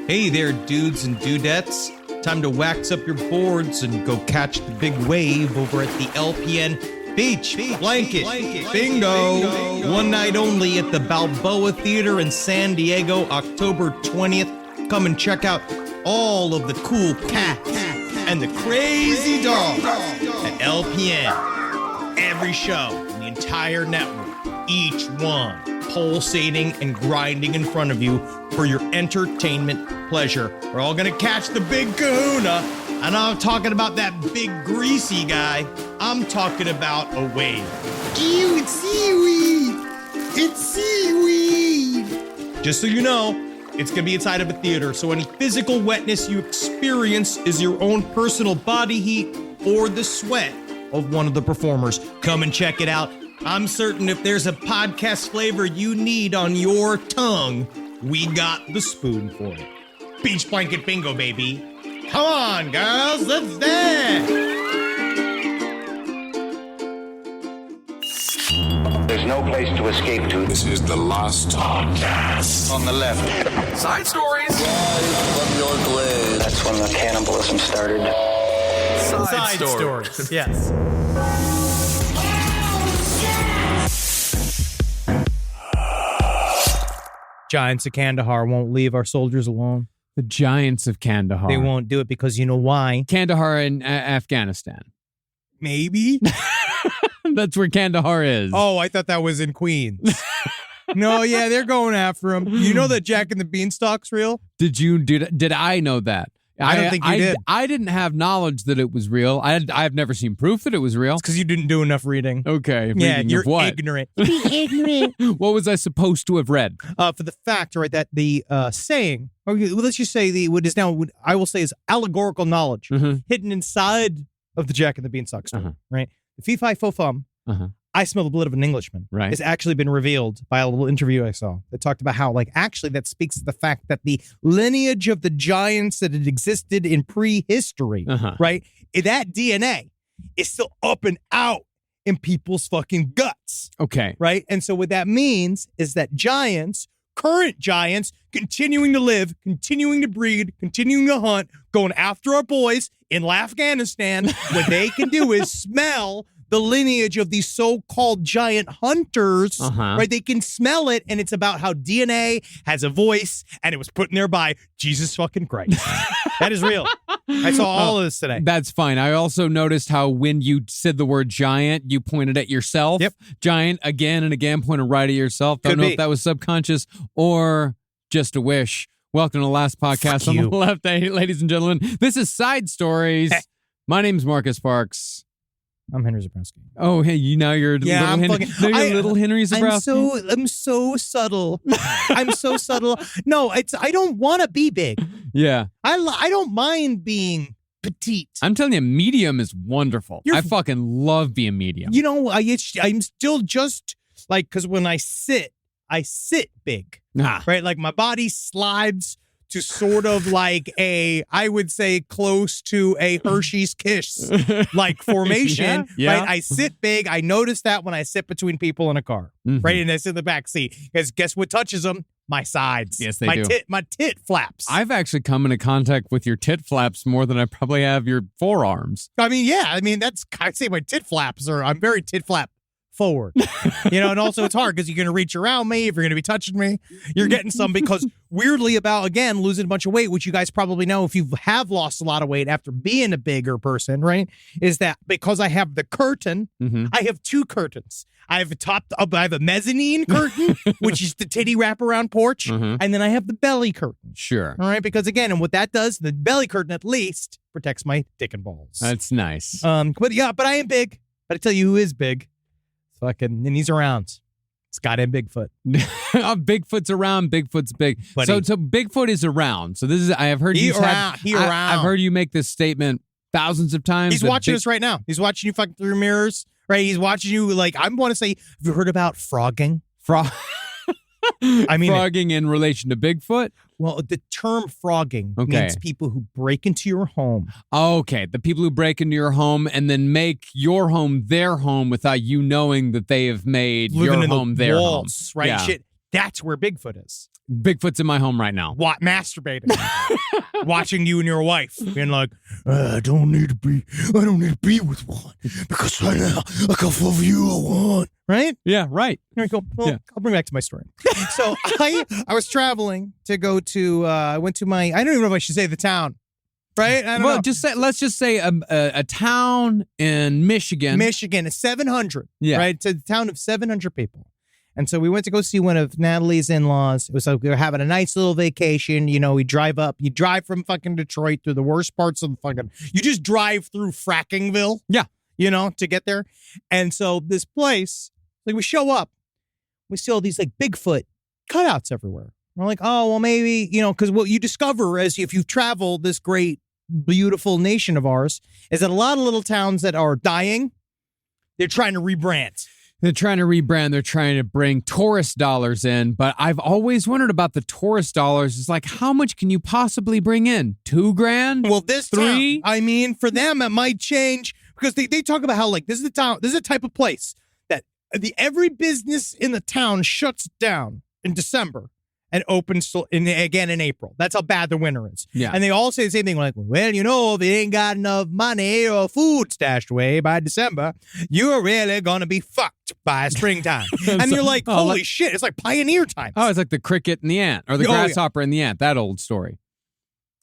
Hey there, dudes and dudettes. Time to wax up your boards and go catch the big wave over at the LPN Beach Blanket Bingo. One night only at the Balboa Theater in San Diego, October 20th. Come and check out all of the cool cats and the crazy dogs at LPN. Every show in the entire network, each one pulsating and grinding in front of you for your entertainment pleasure. We're all gonna catch the big kahuna. And I'm talking about that big greasy guy. I'm talking about a wave. Ew, it's seaweed! It's seaweed! Just so you know, it's gonna be inside of a theater, so any physical wetness you experience is your own personal body heat or the sweat of one of the performers. Come and check it out. I'm certain if there's a podcast flavor you need on your tongue, we got the spoon for it. Beach Blanket Bingo, baby. Come on, girls, let's dance! There's no place to escape to. This is the last podcast. On the left. Side stories. That's when the cannibalism started. Side stories. Yes. Giants of Kandahar won't leave our soldiers alone. The Giants of Kandahar. They won't do it because you know why? Kandahar in Afghanistan. Maybe. That's where Kandahar is. Oh, I thought that was in Queens. No, yeah, they're going after him. You know that Jack and the Beanstalk's real? Did I know that? I don't think you did. I didn't have knowledge that it was real. I've never seen proof that it was real. It's because you didn't do enough reading. Okay. Yeah, reading you're of what? ignorant. What was I supposed to have read? For the fact, right, that the saying, or let's just say what is now, I will say is allegorical knowledge hidden inside of the Jack and the Beanstalk story, right? The fee-fi-fo-fum, I smell the blood of an Englishman. Right. It's actually been revealed by a little interview I saw that talked about how, like, actually that speaks to the fact that the lineage of the giants that had existed in prehistory, right, that DNA is still up and out in people's fucking guts. Okay. Right? And so what that means is that giants, current giants, continuing to live, continuing to breed, continuing to hunt, going after our boys in Afghanistan, what they can do is smell the lineage of these so-called giant hunters, right? They can smell it, and it's about how DNA has a voice, and it was put in there by Jesus fucking Christ. That is real. I saw all of this today. That's fine. I also noticed how when you said the word giant, you pointed at yourself. Yep. Giant again and again, pointed right at yourself. Don't know if that was subconscious or just a wish. Welcome to the last podcast on the left, ladies and gentlemen. This is Side Stories. My name's Marcus Parks. I'm Henry Zabrowski. Oh, hey, you're little Henry Zabrowski. I'm so subtle. I'm so subtle. No, I don't want to be big. Yeah. I don't mind being petite. I'm telling you, medium is wonderful. I fucking love being medium. You know, I'm still just like, because when I sit big. Right? Like my body slides to sort of like I would say close to a Hershey's Kiss like formation, right? I sit big. I notice that when I sit between people in a car, right? And I sit in the back seat. Because guess what touches them? My sides. Yes, they do. My tit flaps. I've actually come into contact with your tit flaps more than I probably have your forearms. I mean, yeah. I mean, I'd say my tit flaps I'm very tit flap forward, and also it's hard because you're going to reach around me. If you're going to be touching me, you're getting some, because weirdly about, again, losing a bunch of weight, which you guys probably know if you have lost a lot of weight after being a bigger person, right, is that because I have the curtain, I have two curtains. I have a mezzanine curtain, which is the titty wraparound porch, and then I have the belly curtain. Sure. All right, because again, and what that does, the belly curtain at least protects my dick and balls. That's nice. But I am big. But I tell you who is big. And he's around. Scott and Bigfoot. Bigfoot's around. Bigfoot's big. So Bigfoot is around. So this is. I have heard you. I've heard you make this statement thousands of times. He's watching us right now. He's watching you fucking through mirrors. Right. He's watching you. Like, I want to say, have you heard about frogging? I mean, frogging in relation to Bigfoot? Well, the term frogging means people who break into your home. Okay, the people who break into your home and then make your home their home without you knowing that they have made your home their home. Right? Yeah. Shit. That's where Bigfoot is. Bigfoot's in my home right now. Masturbating, watching you and your wife, being like, I don't need to be with one because right now I can fulfill you one. Right? Yeah, right. Here we go. Well, Yeah. I'll bring back to my story. So I was traveling to go to, I went to I don't even know if I should say the town. Right? I don't know. Let's just say a town in Michigan. Michigan is 700. Yeah. Right? It's a town of 700 people. And so we went to go see one of Natalie's in-laws. It was like we were having a nice little vacation. You know, you drive from fucking Detroit through the worst parts of the fucking, you just drive through Frackingville. Yeah. You know, to get there. And so this place, like we show up, we see all these like Bigfoot cutouts everywhere. We're like, oh, well, maybe, you know, because what you discover as if you travel this great, beautiful nation of ours is that a lot of little towns that are dying, they're trying to rebrand. They're trying to rebrand. They're trying to bring tourist dollars in. But I've always wondered about the tourist dollars. It's like, how much can you possibly bring in? $2,000? Well, this $3,000? I mean, for them, it might change because they talk about how, like, this is the town. This is a type of place that every business in the town shuts down in December and opens again in April. That's how bad the winter is. Yeah. And they all say the same thing, like, well, you know, if you ain't got enough money or food stashed away by December, you're really going to be fucked by springtime. And you're like, holy shit, it's like pioneer time. Oh, it's like the cricket and the ant, or the grasshopper and the ant, that old story.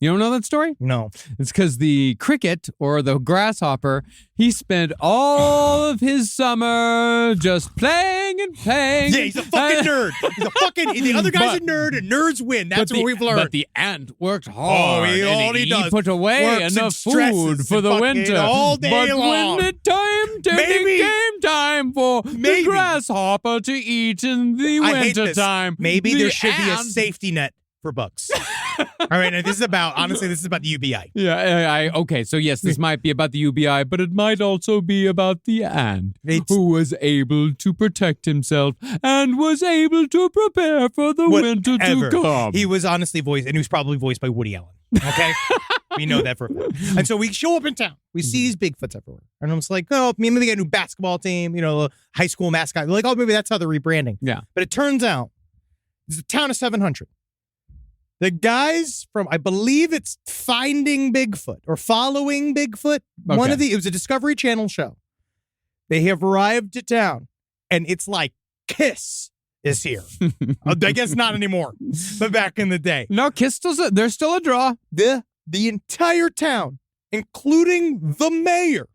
You don't know that story? No. It's because the cricket or the grasshopper, he spent all of his summer just playing and playing. Yeah, he's a fucking nerd. The other guy's a nerd, and nerds win. That's what we've learned. But the ant worked hard. He does. Put away enough food for the winter. All day long. When it came time for the grasshopper to eat in the winter time. Maybe there should be a safety net for bugs. All right, and this is about the UBI. Yeah, okay, so yes, this might be about the UBI, but it might also be about the ant who was able to protect himself and was able to prepare for the winter to come. He was honestly voiced, and he was probably voiced by Woody Allen. Okay? We know that for a fact. And so we show up in town. We see these Bigfoots everywhere. And I'm just like, oh, maybe they got a new basketball team, you know, high school mascot. We're like, oh, maybe that's how they're rebranding. Yeah. But it turns out it's a town of 700. The guys from, I believe it's Finding Bigfoot or Following Bigfoot. Okay. It was a Discovery Channel show. They have arrived to town, and it's like Kiss is here. I guess not anymore, but back in the day. No, Kiss they're still a draw. The entire town, including the mayor,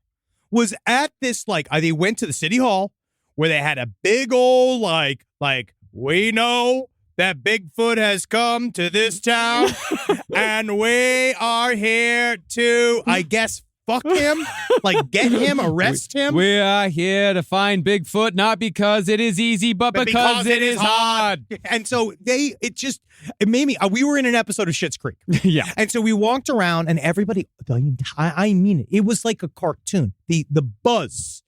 was at this, like, they went to the city hall where they had a big old, like, we know that Bigfoot has come to this town, and we are here to, I guess, fuck him, like get him, arrest him. We are here to find Bigfoot, not because it is easy, but because it is hard. And so it made me, we were in an episode of Schitt's Creek. Yeah. And so we walked around, and everybody, I mean it was like a cartoon. The buzz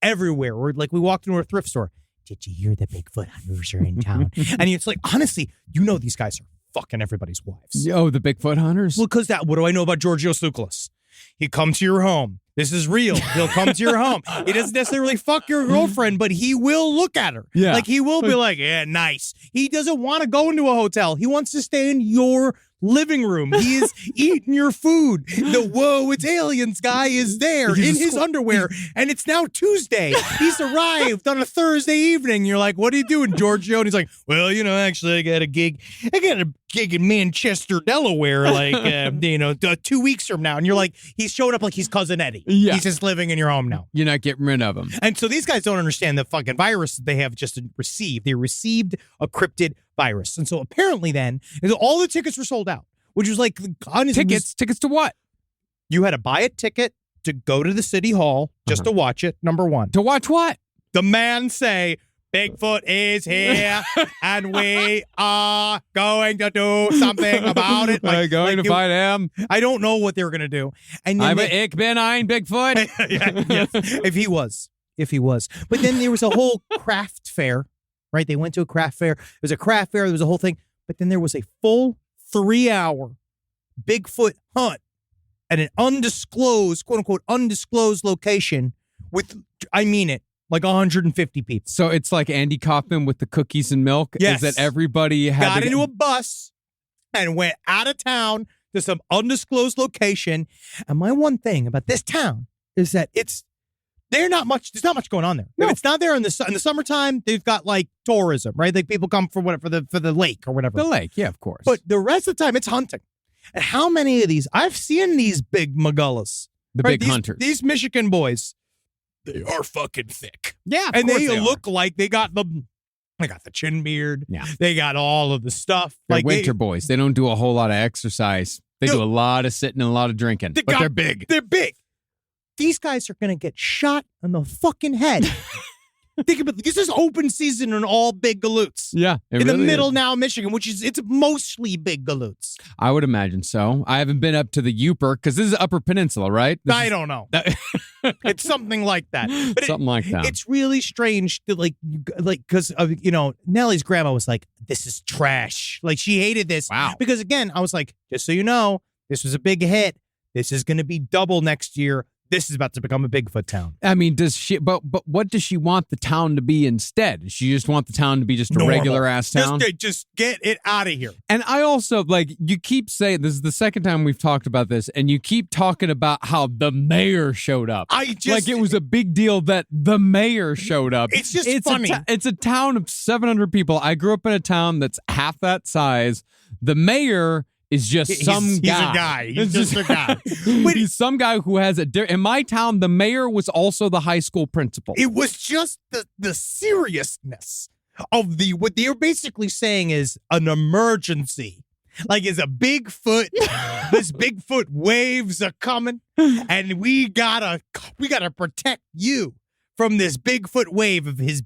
everywhere. We walked into a thrift store. Did you hear the Bigfoot hunters are in town? And it's like, honestly, you know these guys are fucking everybody's wives. Oh, the Bigfoot hunters? Well, because what do I know about Giorgio Tsoukalos? He comes to your home. This is real. He'll come to your home. He doesn't necessarily fuck your girlfriend, but he will look at her. Yeah. Like, he will be like, yeah, nice. He doesn't want to go into a hotel. He wants to stay in your living room. He is eating your food. The whoa, it's aliens guy is there in his underwear, and it's now Tuesday. He's arrived on a Thursday evening. You're like, what are you doing, Giorgio? And he's like, well, you know, actually, I got a gig in Manchester, Delaware, 2 weeks from now. And you're like, he's showing up like he's Cousin Eddie. Yeah. He's just living in your home now. You're not getting rid of him. And so these guys don't understand the fucking virus that they have just received. They received a cryptid virus. And so apparently then, all the tickets were sold out, which was like, honestly, Tickets to what? You had to buy a ticket to go to the city hall just to watch it, number one. To watch what? The man say, Bigfoot is here, and we are going to do something about it. We're going to find him. I don't know what they were going to do. And Ich bin ein Bigfoot. Yes, if he was. But then there was a whole craft fair, right? They went to a craft fair. There was a craft fair. There was a whole thing. But then there was a full 3-hour Bigfoot hunt at an undisclosed, quote unquote, undisclosed location with, I mean it, like 150 people. So it's like Andy Kaufman with the cookies and milk? Yes. Is that everybody got into a bus and went out of town to some undisclosed location. And my one thing about this town is that there's not much going on there. No. If it's not there in the summertime, they've got like tourism, right? Like people come for the lake or whatever. The lake, yeah, of course. But the rest of the time, it's hunting. And how many of these? I've seen these big magullas. The right? big hunters. These Michigan boys, they are fucking thick. Yeah, and they look like they got the chin beard. Yeah. They got all of the stuff. They're like winter boys. They don't do a whole lot of exercise. They do a lot of sitting and a lot of drinking. But they're big. They're big. These guys are going to get shot on the fucking head. Think about this is open season on all big galoots. Yeah. In the middle now, Michigan, it's mostly big galoots. I would imagine so. I haven't been up to the Yooper because this is Upper Peninsula, right? I don't know. It's something like that. But something like that. It's really strange to because Nellie's grandma was like, "This is trash." Like she hated this. Wow. Because again, I was like, just so you know, this was a big hit. This is going to be double next year. This is about to become a Bigfoot town. I mean, does she? But what does she want the town to be instead? Does she just want the town to be just a regular ass town? Just get it out of here. And I also you keep saying this is the second time we've talked about this, and you keep talking about how the mayor showed up. Like it was a big deal that the mayor showed up. It's just funny. It's a town of 700 people. I grew up in a town that's half that size. The mayor is just some guy. He's a guy. He's just a guy. He's some guy who has in my town, the mayor was also the high school principal. It was just the seriousness of what they're basically saying is an emergency. Like it's a Bigfoot. This Bigfoot waves are coming, and we gotta protect you from this Bigfoot wave of his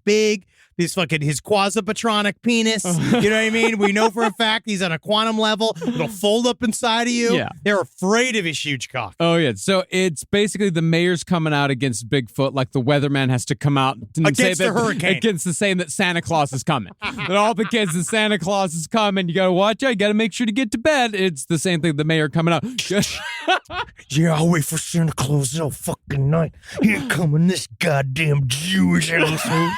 quasi-patronic penis. You know what I mean? We know for a fact he's on a quantum level. It'll fold up inside of you. Yeah. They're afraid of his huge cock. Oh, yeah. So it's basically the mayor's coming out against Bigfoot, like the weatherman has to come out and against the hurricane. Against the saying that Santa Claus is coming. That all the kids and Santa Claus is coming. You got to watch out. You got to make sure to get to bed. It's the same thing, the mayor coming out. Yeah, I'll wait for Santa Claus all fucking night. Here coming this goddamn Jewish asshole.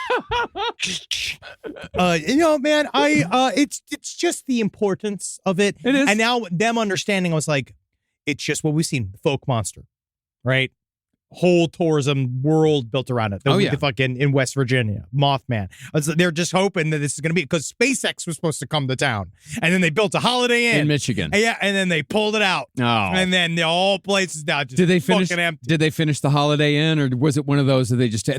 Man, it's just the importance of it. It is. And now them understanding, I was like, it's just what we've seen, the folk monster, right? Whole tourism world built around it. The fucking in West Virginia, Mothman. They're just hoping that this is going to be because SpaceX was supposed to come to town, and then they built a Holiday Inn in Michigan. And then they pulled it out. Oh, and then the whole place is now just fucking empty. Did they finish the Holiday Inn, or was it one of those that they just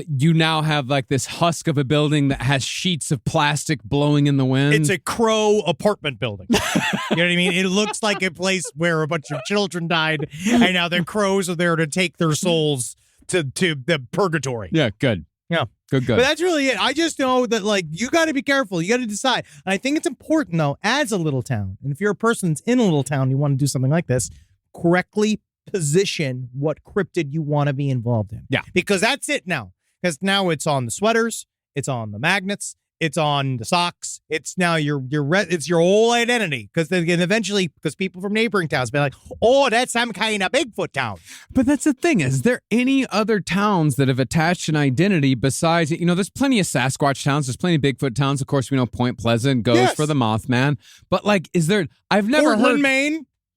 you now have like this husk of a building that has sheets of plastic blowing in the wind? It's a crow apartment building. You know what I mean? It looks like a place where a bunch of children died, and now the crows are there to take their souls to the purgatory. Yeah, good. Yeah. Good. But that's really it. I just know that, like, you got to be careful. You got to decide. And I think it's important, though, as a little town, and if you're a person that's in a little town, you want to do something like this, correctly position what cryptid you want to be involved in. Yeah. Because that's it now. Because now it's on the sweaters, it's on the magnets, it's on the socks. It's now it's your whole identity. Because eventually, because people from neighboring towns be like, oh, that's some kind of Bigfoot town. But that's the thing. Is there any other towns that have attached an identity besides, there's plenty of Sasquatch towns. There's plenty of Bigfoot towns. Of course, we know Point Pleasant goes for the Mothman. But like, is there, I've never heard.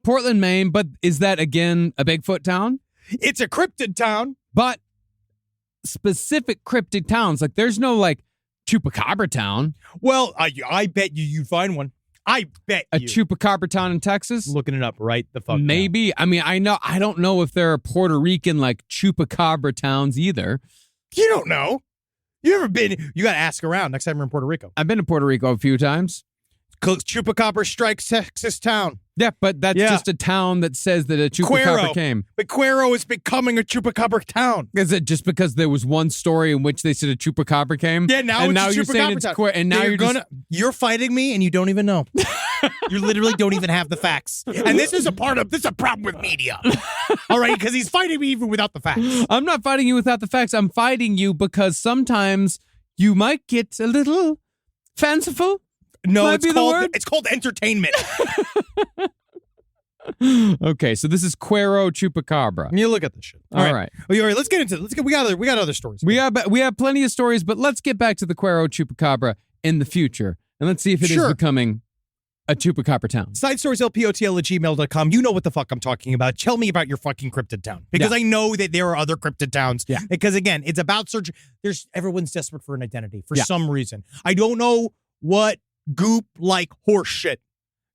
Portland, Maine. But is that again a Bigfoot town? It's a cryptid town. But specific cryptid towns, like there's no like Chupacabra town. Well, I bet you'd find one. I bet a Chupacabra town in Texas. Looking it up right the fuck maybe. now. I mean, I don't know if there are Puerto Rican like Chupacabra towns either. You don't know. You ever been? You got to ask around next time you're in Puerto Rico. I've been to Puerto Rico a few times. Chupacabra strikes Texas town. Yeah, but that's just a town that says that a Chupacabra came. But Cuero is becoming a Chupacabra town. Is it just because there was one story in which they said a Chupacabra came? Yeah, now you're saying it's town. And now you're fighting me and you don't even know. You literally don't even have the facts. And this is a problem with media. All right, because he's fighting me even without the facts. I'm not fighting you without the facts. I'm fighting you because sometimes you might get a little fanciful. No, it's called entertainment. Okay, so this is Cuero Chupacabra. You look at this shit. All right. All right, let's get into it. We got other stories. We have plenty of stories, but let's get back to the Cuero Chupacabra in the future, and let's see if it is becoming a Chupacabra town. SideStoriesLPOTL@gmail.com. You know what the fuck I'm talking about. Tell me about your fucking cryptid town. Because I know that there are other cryptid towns. Yeah. Because again, it's about search. Everyone's desperate for an identity for some reason. I don't know what goop like horse shit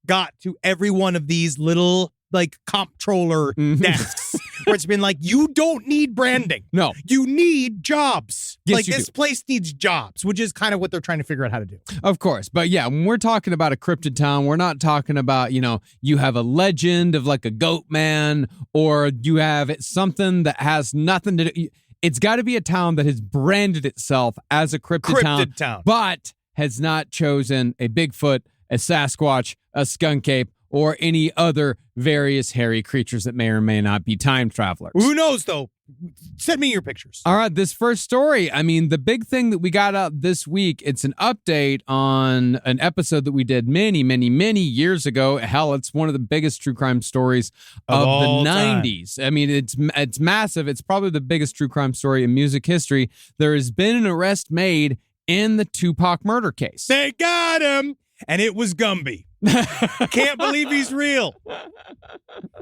got to every one of these little like comptroller desks where it's been like, you don't need branding. No. You need jobs. Yes, like this place needs jobs, which is kind of what they're trying to figure out how to do. Of course. But yeah, when we're talking about a cryptid town, we're not talking about, you have a legend of like a goat man, or you have something that has nothing to do. It's got to be a town that has branded itself as a cryptid town, but has not chosen a Bigfoot, a Sasquatch, a skunk ape, or any other various hairy creatures that may or may not be time travelers. Who knows, though? Send me your pictures. All right, this first story, the big thing that we got out this week, it's an update on an episode that we did many, many, many years ago. Hell, it's one of the biggest true crime stories of the 90s. It's massive. It's probably the biggest true crime story in music history. There has been an arrest made in the Tupac murder case. They got him, and it was Gumby. Can't believe he's real.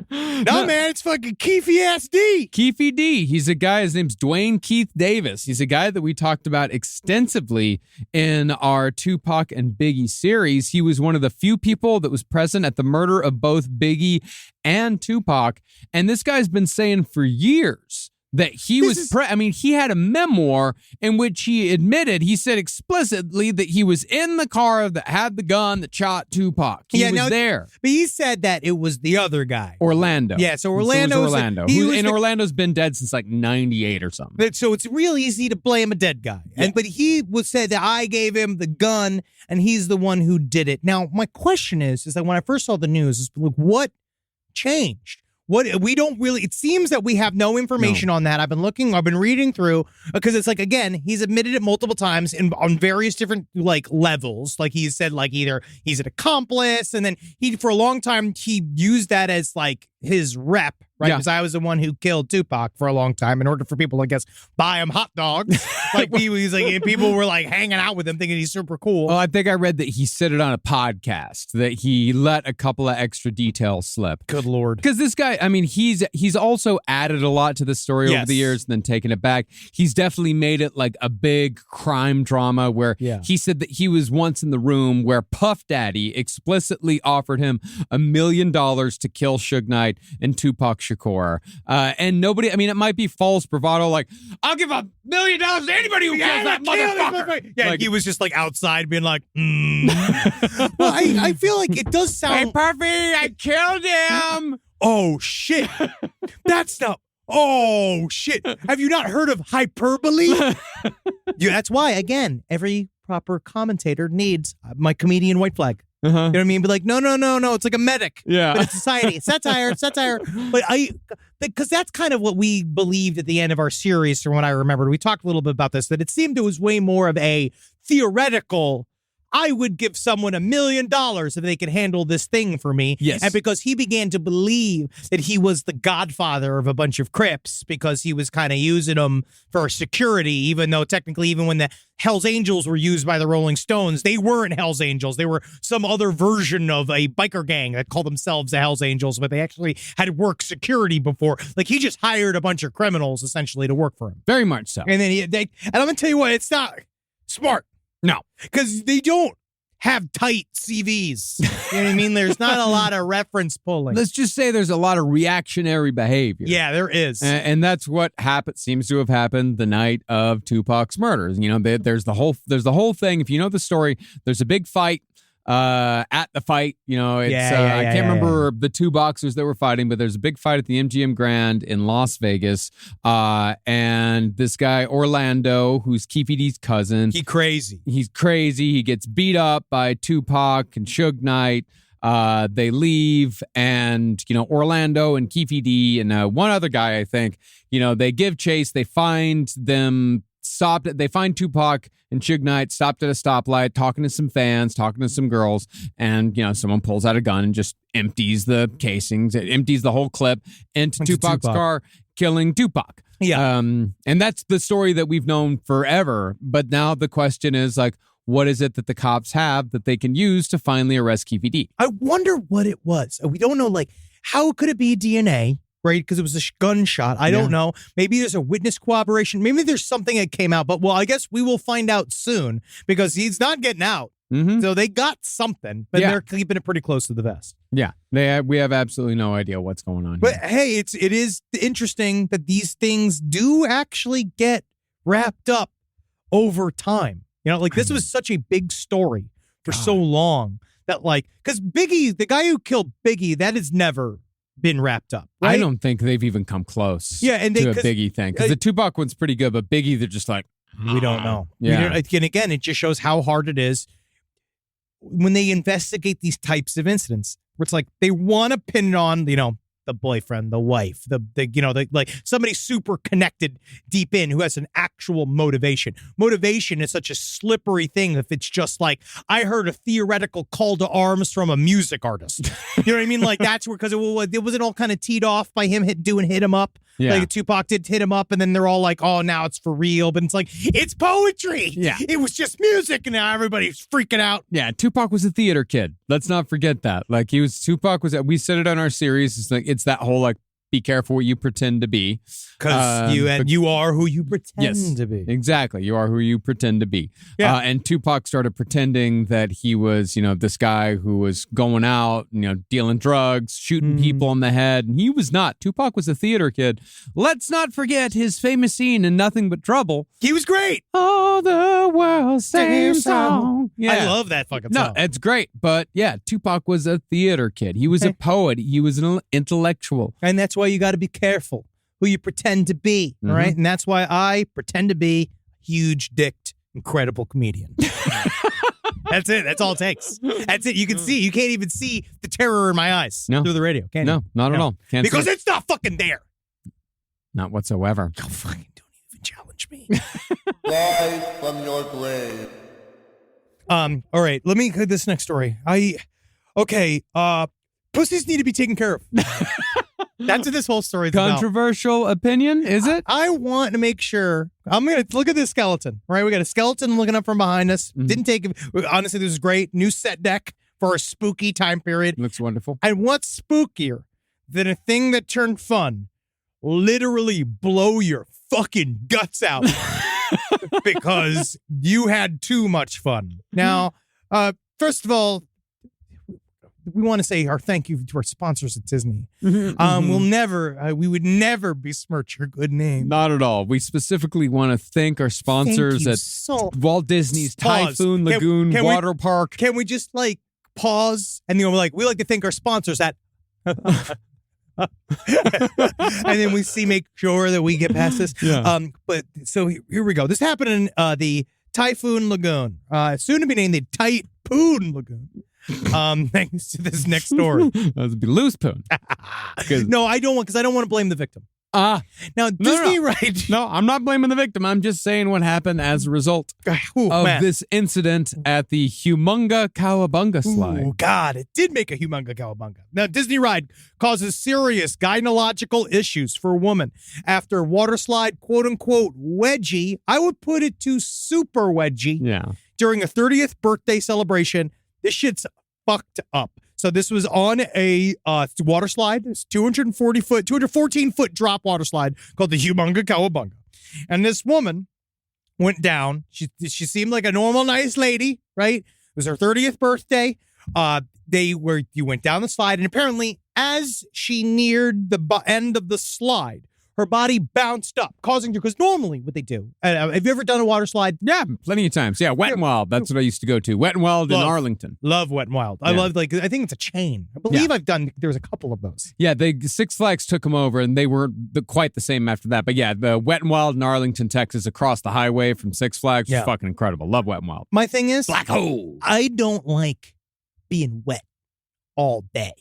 No, man, it's fucking Keefy-ass D. Keefy D. He's a guy, his name's Dwayne Keith Davis. He's a guy that we talked about extensively in our Tupac and Biggie series. He was one of the few people that was present at the murder of both Biggie and Tupac. And this guy's been saying for years that he he had a memoir in which he admitted, he said explicitly that he was in the car that had the gun that shot Tupac. He was there. But he said that it was the other guy. Orlando. Yeah, so Orlando's Orlando's been dead since like 98 or something. So it's real easy to blame a dead guy. Yeah. But he said that I gave him the gun and he's the one who did it. Now, my question is that when I first saw the news, is like, what changed? It seems that we have no information on that. I've been reading through, because it's like, again, he's admitted it multiple times on various different like levels. Like he said, like either he's an accomplice, and then for a long time, he used that as like his rep, right? Because I was the one who killed Tupac for a long time in order for people to, I guess, buy him hot dogs. Like people were like hanging out with him thinking he's super cool. Well, I think I read that he said it on a podcast, that he let a couple of extra details slip. Good Lord. Because this guy, he's also added a lot to the story over the years and then taken it back. He's definitely made it like a big crime drama where he said that he was once in the room where Puff Daddy explicitly offered him $1 million to kill Suge Knight and Tupac Shakur. And nobody, it might be false bravado, like, I'll give $1 million to anybody who kills that motherfucker. Yeah, he was just like outside being like, Well, I feel like it does sound... Hey, Puffy, I killed him! Oh, shit. That's not... Oh, shit. Have you not heard of hyperbole? That's why, again, every proper commentator needs my comedian white flag. You know what I mean? But like, no. It's like a medic. Yeah. But it's society. It's satire. But because that's kind of what we believed at the end of our series, from what I remembered. We talked a little bit about this, that it seemed it was way more of a theoretical, I would give someone $1 million if they could handle this thing for me. Yes. And because he began to believe that he was the godfather of a bunch of Crips, because he was kind of using them for security, even though technically, even when the Hells Angels were used by the Rolling Stones, they weren't Hells Angels. They were some other version of a biker gang that called themselves the Hells Angels, but they actually had worked security before. Like, he just hired a bunch of criminals essentially to work for him. Very much so. And then and I'm going to tell you what, it's not smart. No. Because they don't have tight CVs. You know what I mean? There's not a lot of reference pulling. Let's just say there's a lot of reactionary behavior. Yeah, there is. And that's what seems to have happened the night of Tupac's murders. There's the whole thing. If you know the story, there's a big fight. At the fight, I can't remember the two boxers that were fighting, but there's a big fight at the MGM Grand in Las Vegas. And this guy, Orlando, who's Keefy D's cousin. He's crazy. He gets beat up by Tupac and Suge Knight. They leave, and, Orlando and Keefy D and one other guy, I think, they give chase. They find them stopped. They find Tupac and Suge Knight stopped at a stoplight, talking to some fans, talking to some girls, and someone pulls out a gun and just empties the casings. It empties the whole clip into Tupac's car, killing Tupac. Yeah. And that's the story that we've known forever. But now the question is like, what is it that the cops have that they can use to finally arrest Keefe D? I wonder what it was. We don't know, like, how could it be DNA, right? Because it was a gunshot. I don't know. Maybe there's a witness cooperation. Maybe there's something that came out. But, well, I guess we will find out soon because he's not getting out. Mm-hmm. So they got something, but they're keeping it pretty close to the vest. Yeah, we have absolutely no idea what's going on But, here. hey, it is interesting that these things do actually get wrapped up over time. This was such a big story for so long that, like, because Biggie, the guy who killed Biggie, that has never been wrapped up. Right? I don't think they've even come close to a Biggie thing. Because the Tupac one's pretty good, but Biggie, they're just like, we don't know. Yeah. And again, it just shows how hard it is when they investigate these types of incidents where it's like they want to pin it on, the boyfriend, the wife, the like somebody super connected deep in who has an actual motivation. Motivation is such a slippery thing if it's just like, I heard a theoretical call to arms from a music artist. You know what I mean? Like that's where, because it wasn't all kind of teed off by him hit him up. Yeah. Like Tupac did hit him up and then they're all like, oh, now it's for real. But it's like, it's poetry. Yeah. It was just music and now everybody's freaking out. Yeah, Tupac was a theater kid. Let's not forget that. Like Tupac was, we said it on our series. It's like, it's that whole like, be careful what you pretend to be. Because you are who you pretend to be. Exactly. You are who you pretend to be. Yeah. And Tupac started pretending that he was, this guy who was going out, dealing drugs, shooting people in the head. And he was not. Tupac was a theater kid. Let's not forget his famous scene in Nothing But Trouble. He was great. Oh, the world, same song. Yeah. I love that fucking song. No, it's great. But yeah, Tupac was a theater kid. He was a poet. He was an intellectual. And that's why you got to be careful who you pretend to be, all right? And that's why I pretend to be a huge-dicked, incredible comedian. That's it. That's all it takes. That's it. You can see. You can't even see the terror in my eyes through the radio, can you? No, not at all. Can't because see it. it's not fucking there. Not whatsoever. Oh, fucking don't even challenge me. Live from your grave. All right. Let me hear this next story. Pussies need to be taken care of. That's what this whole story is about. Controversial opinion, is it? I want to make sure. I'm going to look at this skeleton, right? We got a skeleton looking up from behind us. Didn't take it. Honestly, this is great. New set deck for a spooky time period. Looks wonderful. And what's spookier than a thing that turned fun literally blow your fucking guts out because you had too much fun? Now, first of all, we want to say our thank you to our sponsors at Disney. We would never besmirch your good name. Not at all. We specifically want to thank our sponsors at Walt Disney's Typhoon, Lagoon, Water Park. Can we just like pause and we like to thank our sponsors at and then make sure that we get past this. Yeah. But so here we go. This happened in the Typhoon Lagoon, soon to be named the Typhoon Lagoon. Thanks to this next story. That would be loose poon. No, I don't want to blame the victim. Now, Disney, right? No, I'm not blaming the victim. I'm just saying what happened as a result of this incident at the Humunga Cowabunga slide. Oh, God, it did make a Humunga Cowabunga. Now, Disney ride causes serious gynecological issues for a woman after water slide, quote unquote, wedgie. I would put it to super wedgie. Yeah. During a 30th birthday celebration. This shit's fucked up. So this was on a water slide. It's 214-foot drop water slide called the Humunga Cowabunga. And this woman went down. She seemed like a normal, nice lady, right? It was her 30th birthday. You went down the slide, and apparently as she neared the end of the slide, her body bounced up, causing her, because normally what they do, have you ever done a water slide? Yeah, plenty of times. Yeah, Wet n Wild. That's what I used to go to. Wet n Wild in Arlington. Love Wet n Wild. I love, I think it's a chain. I believe there's a couple of those. Yeah, Six Flags took them over, and they weren't quite the same after that. But yeah, the Wet n Wild in Arlington, Texas, across the highway from Six Flags was fucking incredible. Love Wet n Wild. My thing is, black hole. I don't like being wet all day.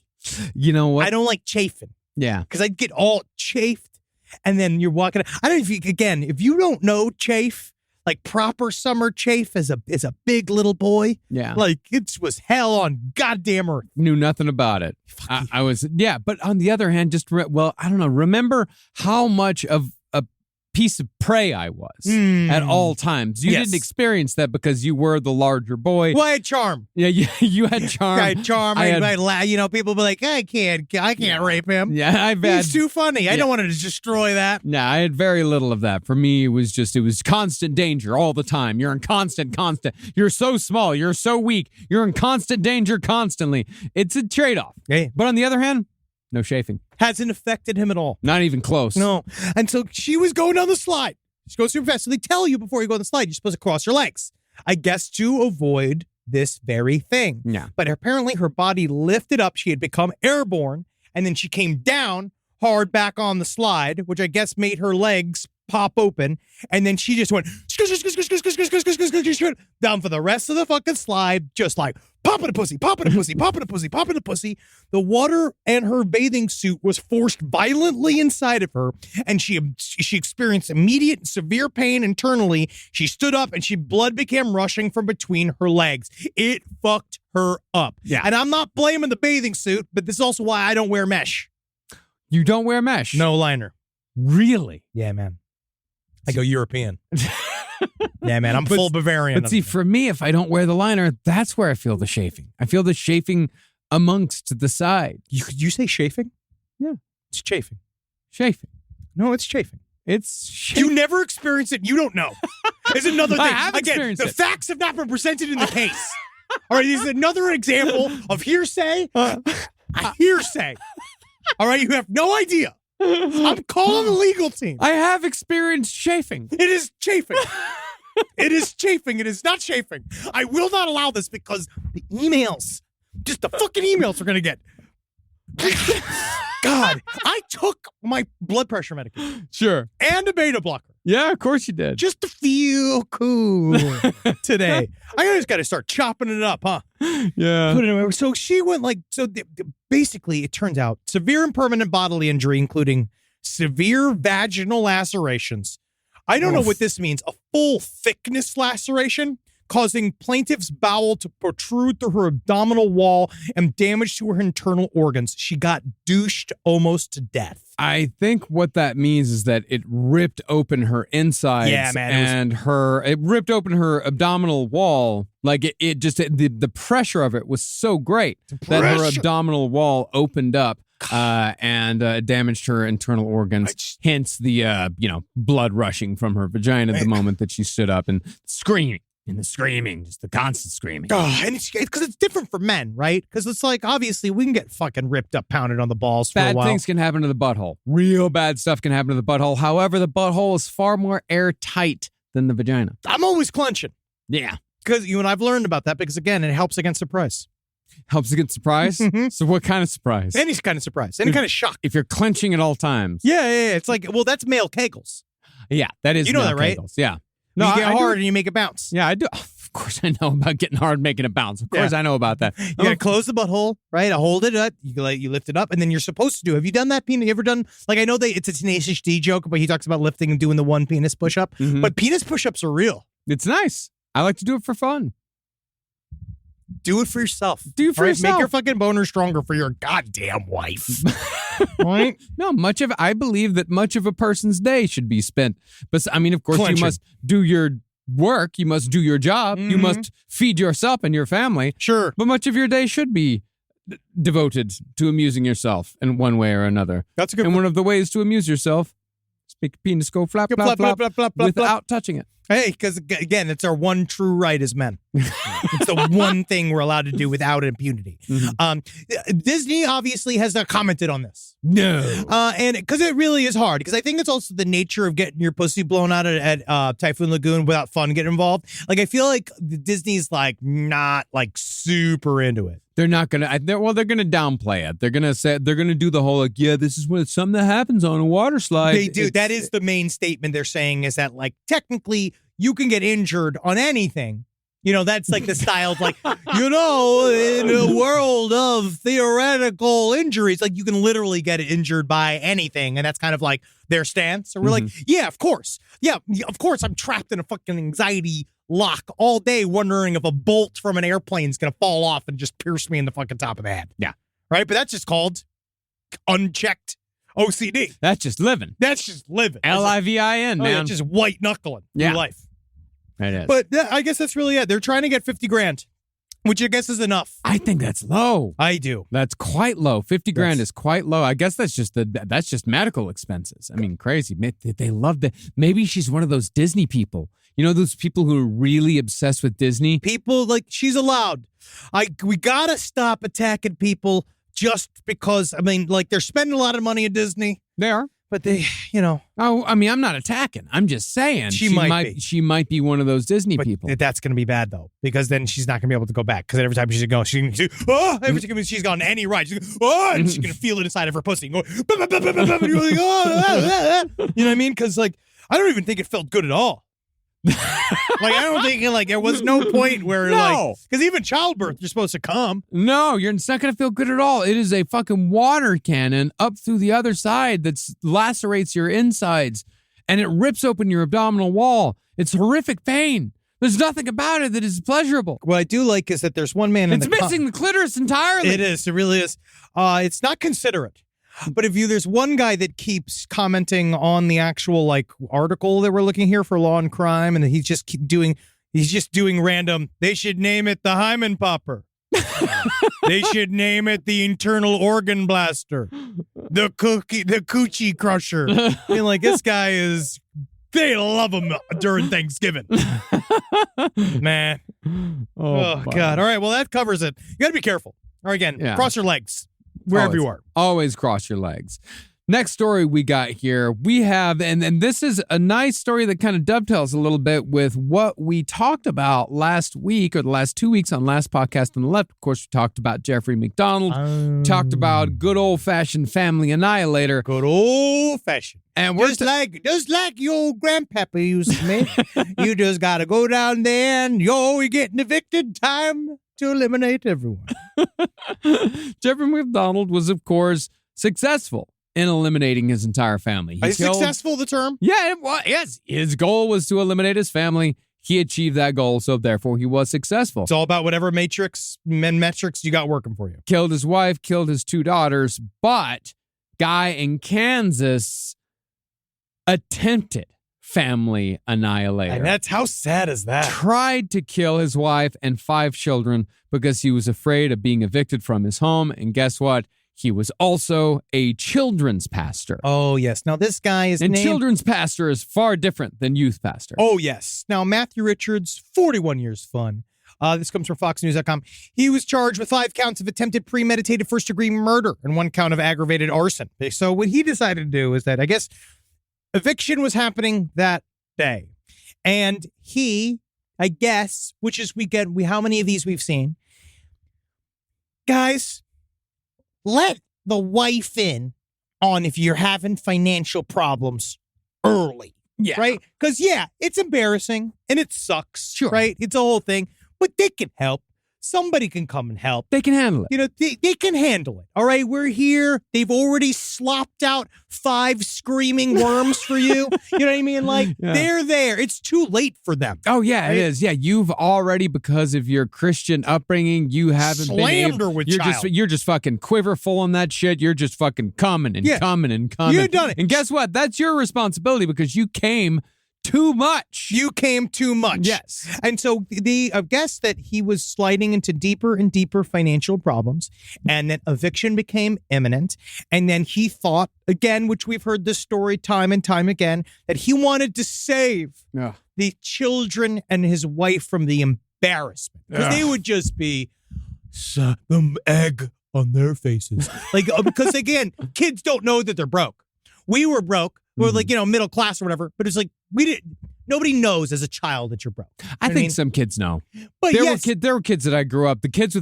You know what? I don't like chafing. Yeah. Because I get all chafed. And then you're walking. I don't know if you don't know chafe, like proper summer chafe as a big little boy. Yeah. Like it was hell on goddamn earth. Knew nothing about it. I was, but on the other hand, I don't know. Remember how much of a piece of prey I was at all times. You didn't experience that because you were the larger boy. Well, I had charm. Yeah, you had charm. I had charm. People be like, I can't rape him. Yeah, He's too funny. I don't want to destroy that. Yeah, I had very little of that. For me, it was constant danger all the time. You're in constant. You're so small. You're so weak. You're in constant danger constantly. It's a trade-off. Hey. But on the other hand, no chafing. Hasn't affected him at all. Not even close. No. And so she was going down the slide. She goes super fast. So they tell you before you go on the slide, you're supposed to cross your legs. I guess to avoid this very thing. Yeah. But apparently her body lifted up. She had become airborne. And then she came down hard back on the slide, which I guess made her legs pop open. And then she just went down for the rest of the fucking slide, just like popping a pussy, popping a pussy, popping a pussy, popping a pussy. The water and her bathing suit was forced violently inside of her, and she experienced immediate severe pain internally. She stood up, and blood began rushing from between her legs. It fucked her up. Yeah. And I'm not blaming the bathing suit, but this is also why I don't wear mesh. You don't wear mesh? No liner. Really? Yeah, man. I go European. Yeah, man. I'm full Bavarian. But see, for me, if I don't wear the liner, that's where I feel the chafing. I feel the chafing amongst the side. You say chafing? Yeah. It's chafing. Chafing. No, it's chafing. It's chafing. You never experienced it. You don't know. It's another thing. I have Again, experienced the it. facts have not been presented in the case. All right, this is another example of hearsay. Hearsay. All right, you have no idea. I'm calling the legal team. I have experienced chafing. It is chafing. It is chafing. It is not chafing. I will not allow this because the emails, just the fucking emails we're going to get. God, I took my blood pressure medication. Sure. And a beta blocker. Yeah, of course you did. Just to feel cool today. I just got to start chopping it up, huh? Yeah. Put it away. So she went basically, it turns out, severe and permanent bodily injury, including severe vaginal lacerations. I don't know what this means. A full thickness laceration causing plaintiff's bowel to protrude through her abdominal wall and damage to her internal organs. She got douched almost to death. I think what that means is that it ripped open her insides. Yeah, man, it ripped open her abdominal wall. Like the pressure of it was so great that her abdominal wall opened up. And damaged her internal organs. Hence the blood rushing from her vagina the moment that she stood up and screaming. And the screaming, just the constant screaming. Oh, and it's because it's different for men, right? Because it's like, obviously, we can get fucking ripped up, pounded on the balls for a while. Bad things can happen to the butthole. Real bad stuff can happen to the butthole. However, the butthole is far more airtight than the vagina. I'm always clenching. Yeah. Because you and I've learned about that because, again, it helps against surprise. Helps against surprise? Mm-hmm. So what kind of surprise? Any kind of surprise. Any kind of shock. If you're clenching at all times. Yeah. It's like, well, that's male kegels. Yeah, that is you know male that, right? Kegels. Yeah. No, you get hard and you make it bounce. Yeah, I do. Of course I know about getting hard, making it bounce. Of course I know about that. You got to close the butthole, right? Hold it up. You lift it up, and then you're supposed to do. Have you done that, penis? You ever done, like, I know it's a Tenacious D joke, but he talks about lifting and doing the one penis push-up. Mm-hmm. But penis push-ups are real. It's nice. I like to do it for fun. Do it for yourself. Do it for yourself. Make your fucking boner stronger for your goddamn wife. Right? No, I believe that much of a person's day should be spent. But I mean, of course, Clenching. You must do your work. You must do your job. Mm-hmm. You must feed yourself and your family. Sure. But much of your day should be devoted to amusing yourself in one way or another. That's a good And one of the ways to amuse yourself is make your penis go flap, flap, flap, flap, without touching it. Hey, because again, it's our one true right as men. It's the one thing we're allowed to do without impunity. Mm-hmm. Disney obviously has not commented on this. No. And because it really is hard, because I think it's also the nature of getting your pussy blown out at Typhoon Lagoon without fun getting involved. Like, I feel like Disney's like not like super into it. They're not gonna. They're gonna downplay it. They're gonna do the whole like, yeah, this is when it's something that happens on a water slide. They do. That is the main statement they're saying, is that like technically you can get injured on anything You know, that's like the style of like, in a world of theoretical injuries, like you can literally get injured by anything. And that's kind of like their stance. So we're like, yeah, of course. Yeah, of course I'm trapped in a fucking anxiety lock all day wondering if a bolt from an airplane is going to fall off and just pierce me in the fucking top of the head. Yeah. Right? But that's just called unchecked OCD. That's just living. That's just living. LIVIN, man. Yeah, just white knuckling through life. It is. But I guess that's really it. They're trying to get 50 grand, which I guess is enough. I think that's low. I do. That's quite low. 50 grand is quite low. I guess that's just medical expenses. I mean, crazy. They love that. Maybe she's one of those Disney people. You know, those people who are really obsessed with Disney? People like, she's allowed. We gotta stop attacking people just because, I mean, like, they're spending a lot of money at Disney. They are. But they, you know. Oh, I mean, I'm not attacking. I'm just saying. She might be one of those Disney people. That's going to be bad, though, because then she's not going to be able to go back. Because every time she's going, every time she's gone any ride, she's going, and she's going to feel it inside of her pussy. And go, and you're like, you know what I mean? Because, like, I don't even think it felt good at all. Like, I don't think like there was no point where like, because even childbirth you're supposed to come. No, it's not gonna feel good at all. It is a fucking water cannon up through the other side that lacerates your insides, and it rips open your abdominal wall. It's horrific pain. There's nothing about it that is pleasurable. What I do like is that there's one man it's missing the clitoris entirely. It is. It really is. It's not considerate. But there's one guy that keeps commenting on the actual like article that we're looking here for Law and Crime, and he's just doing random. They should name it the hymen popper. They should name it the internal organ blaster, the coochie crusher. I mean, like, this guy is. They love him during Thanksgiving. Man. Oh God. All right. Well, that covers it. You got to be careful. All right, again, cross your legs. Wherever you are. Always cross your legs. Next story we got here, we have, and this is a nice story that kind of dovetails a little bit with what we talked about last week or the last 2 weeks on Last Podcast on the Left. Of course, we talked about Jeffrey McDonald, talked about good old-fashioned family annihilator. Good old-fashioned. And we're just like your old grandpapa used to make. You just got to go down there and you're getting evicted. Time to eliminate everyone. Jeffrey McDonald was, of course, successful in eliminating his entire family. Is successful the term? Yeah, it was. Yes. His goal was to eliminate his family. He achieved that goal, so therefore he was successful. It's all about whatever metrics you got working for you. Killed his wife, killed his 2 daughters, but guy in Kansas attempted family annihilator. And that's, how sad is that? Tried to kill his wife and 5 children because he was afraid of being evicted from his home. And guess what? He was also a children's pastor. Oh, yes. Now, this guy is And children's pastor is far different than youth pastor. Oh, yes. Now, Matthew Richards, 41 years fun. This comes from FoxNews.com. He was charged with 5 counts of attempted premeditated first-degree murder and 1 count of aggravated arson. So what he decided to do is that, I guess, eviction was happening that day. And he, I guess, which is how many of these we've seen? Guys, let the wife in on if you're having financial problems early. Yeah. Right? Because, it's embarrassing and it sucks. Sure. Right? It's a whole thing. But they can help. Somebody can come and help. They can handle it. You know, they can handle it. All right, we're here. They've already slopped out 5 screaming worms for you. You know what I mean? Like, they're there. It's too late for them. Oh, yeah, right? It is. Yeah, you've already, because of your Christian upbringing, you haven't slammed her with child. You're just fucking quiverful in that shit. You're just fucking coming and coming and coming. You've done it. And guess what? That's your responsibility because you came too much. You came too much. Yes. And so I guess that he was sliding into deeper and deeper financial problems, and that eviction became imminent. And then he thought, again, which we've heard this story time and time again, that he wanted to save the children and his wife from the embarrassment. Because they would just be some egg on their faces. Like, because again, kids don't know that they're broke. We were broke. We're like, middle class or whatever. But it's like, nobody knows as a child that you're broke. I think some kids know. But there were kids that I grew up. The kid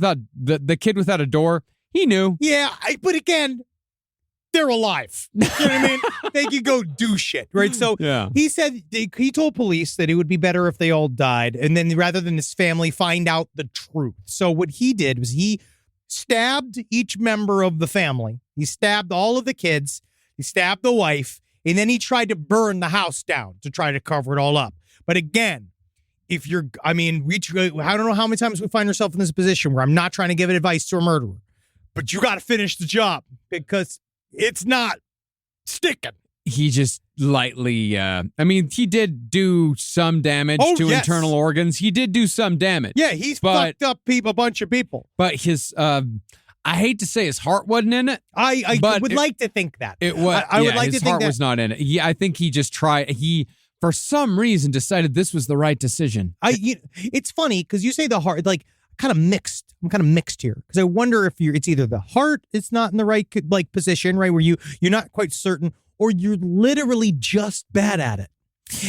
without a door, he knew. Yeah, but again, they're alive. You know what I mean? They could go do shit, right? So he said he told police that it would be better if they all died, and then rather than his family find out the truth. So what he did was he stabbed each member of the family. He stabbed all of the kids. He stabbed the wife, and then he tried to burn the house down to try to cover it all up. But again, I don't know how many times we find ourselves in this position where I'm not trying to give advice to a murderer, but you got to finish the job because it's not sticking. He just lightly, he did do some damage to internal organs. He did do some damage. Yeah, he's fucked up a bunch of people. But his, I hate to say his heart wasn't in it. I would like to think that. It was. I would like to his think heart that. was not in it. I think he just tried, for some reason, decided this was the right decision. It's funny because you say the heart, like kind of mixed. I'm kind of mixed here because I wonder if it's either the heart it's not in the right position, right, where you're not quite certain, or you're literally just bad at it.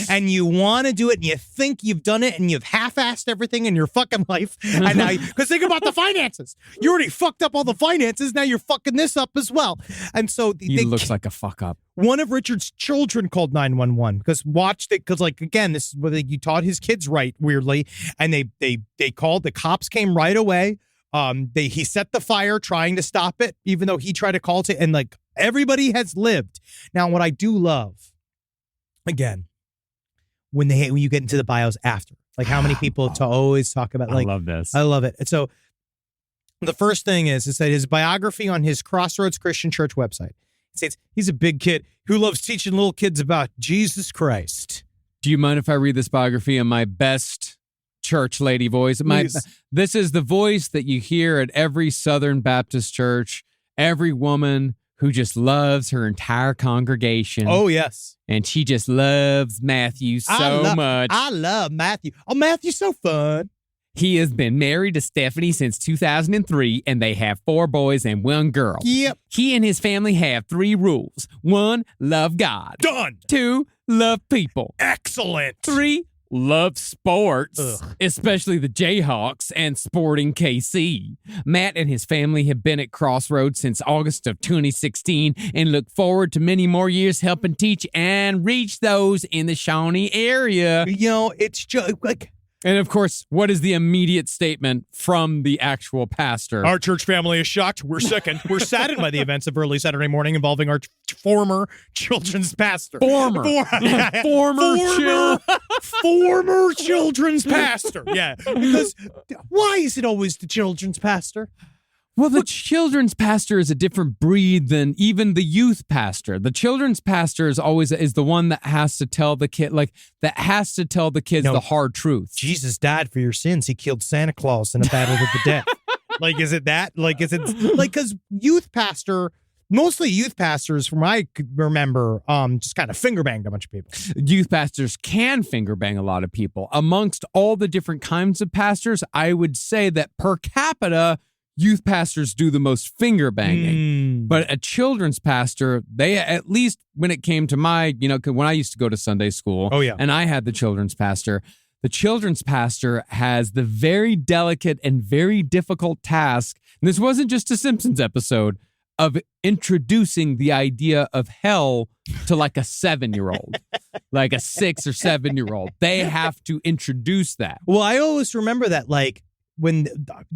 And you want to do it and you think you've done it and you've half-assed everything in your fucking life. And now, because think about the finances. You already fucked up all the finances. Now you're fucking this up as well. And so he looks like a fuck up. One of Richard's children called 911 because again, this is where you taught his kids right, weirdly. And they called, the cops came right away. He set the fire trying to stop it, even though he tried to call it. And everybody has lived. Now, what I do love, again, when you get into the bios after, how many people always talk about, I love this. I love it. And so the first thing is that his biography on his Crossroads Christian Church website states he's a big kid who loves teaching little kids about Jesus Christ. Do you mind if I read this biography in my best church lady voice? This is the voice that you hear at every Southern Baptist church, every woman who just loves her entire congregation. Oh, yes. And she just loves Matthew so much. I love Matthew. Oh, Matthew's so fun. He has been married to Stephanie since 2003, and they have 4 boys and 1 girl. Yep. He and his family have 3 rules. 1, love God. Done. 2, love people. Excellent. 3, love sports, especially the Jayhawks and Sporting KC. Matt and his family have been at Crossroads since August of 2016 and look forward to many more years helping teach and reach those in the Shawnee area. It's just And of course, what is the immediate statement from the actual pastor? Our church family is shocked. We're sickened. We're saddened by the events of early Saturday morning involving our former children's pastor. Former children's pastor. Yeah. Because why is it always the children's pastor? Well, the children's pastor is a different breed than even the youth pastor. The children's pastor is the one that has to tell the kid, the hard truth. Jesus died for your sins. He killed Santa Claus in a battle with the death. Is it that? Because mostly youth pastors, from what I could remember, just kind of finger banged a bunch of people. Youth pastors can finger bang a lot of people. Amongst all the different kinds of pastors, I would say that per capita, youth pastors do the most finger banging. But a children's pastor, they, at least when it came to my, when I used to go to Sunday school, and I had the children's pastor has the very delicate and very difficult task, and this wasn't just a Simpsons episode, of introducing the idea of hell to a 7-year-old, like a 6 or 7-year-old. They have to introduce that. Well, I always remember that, when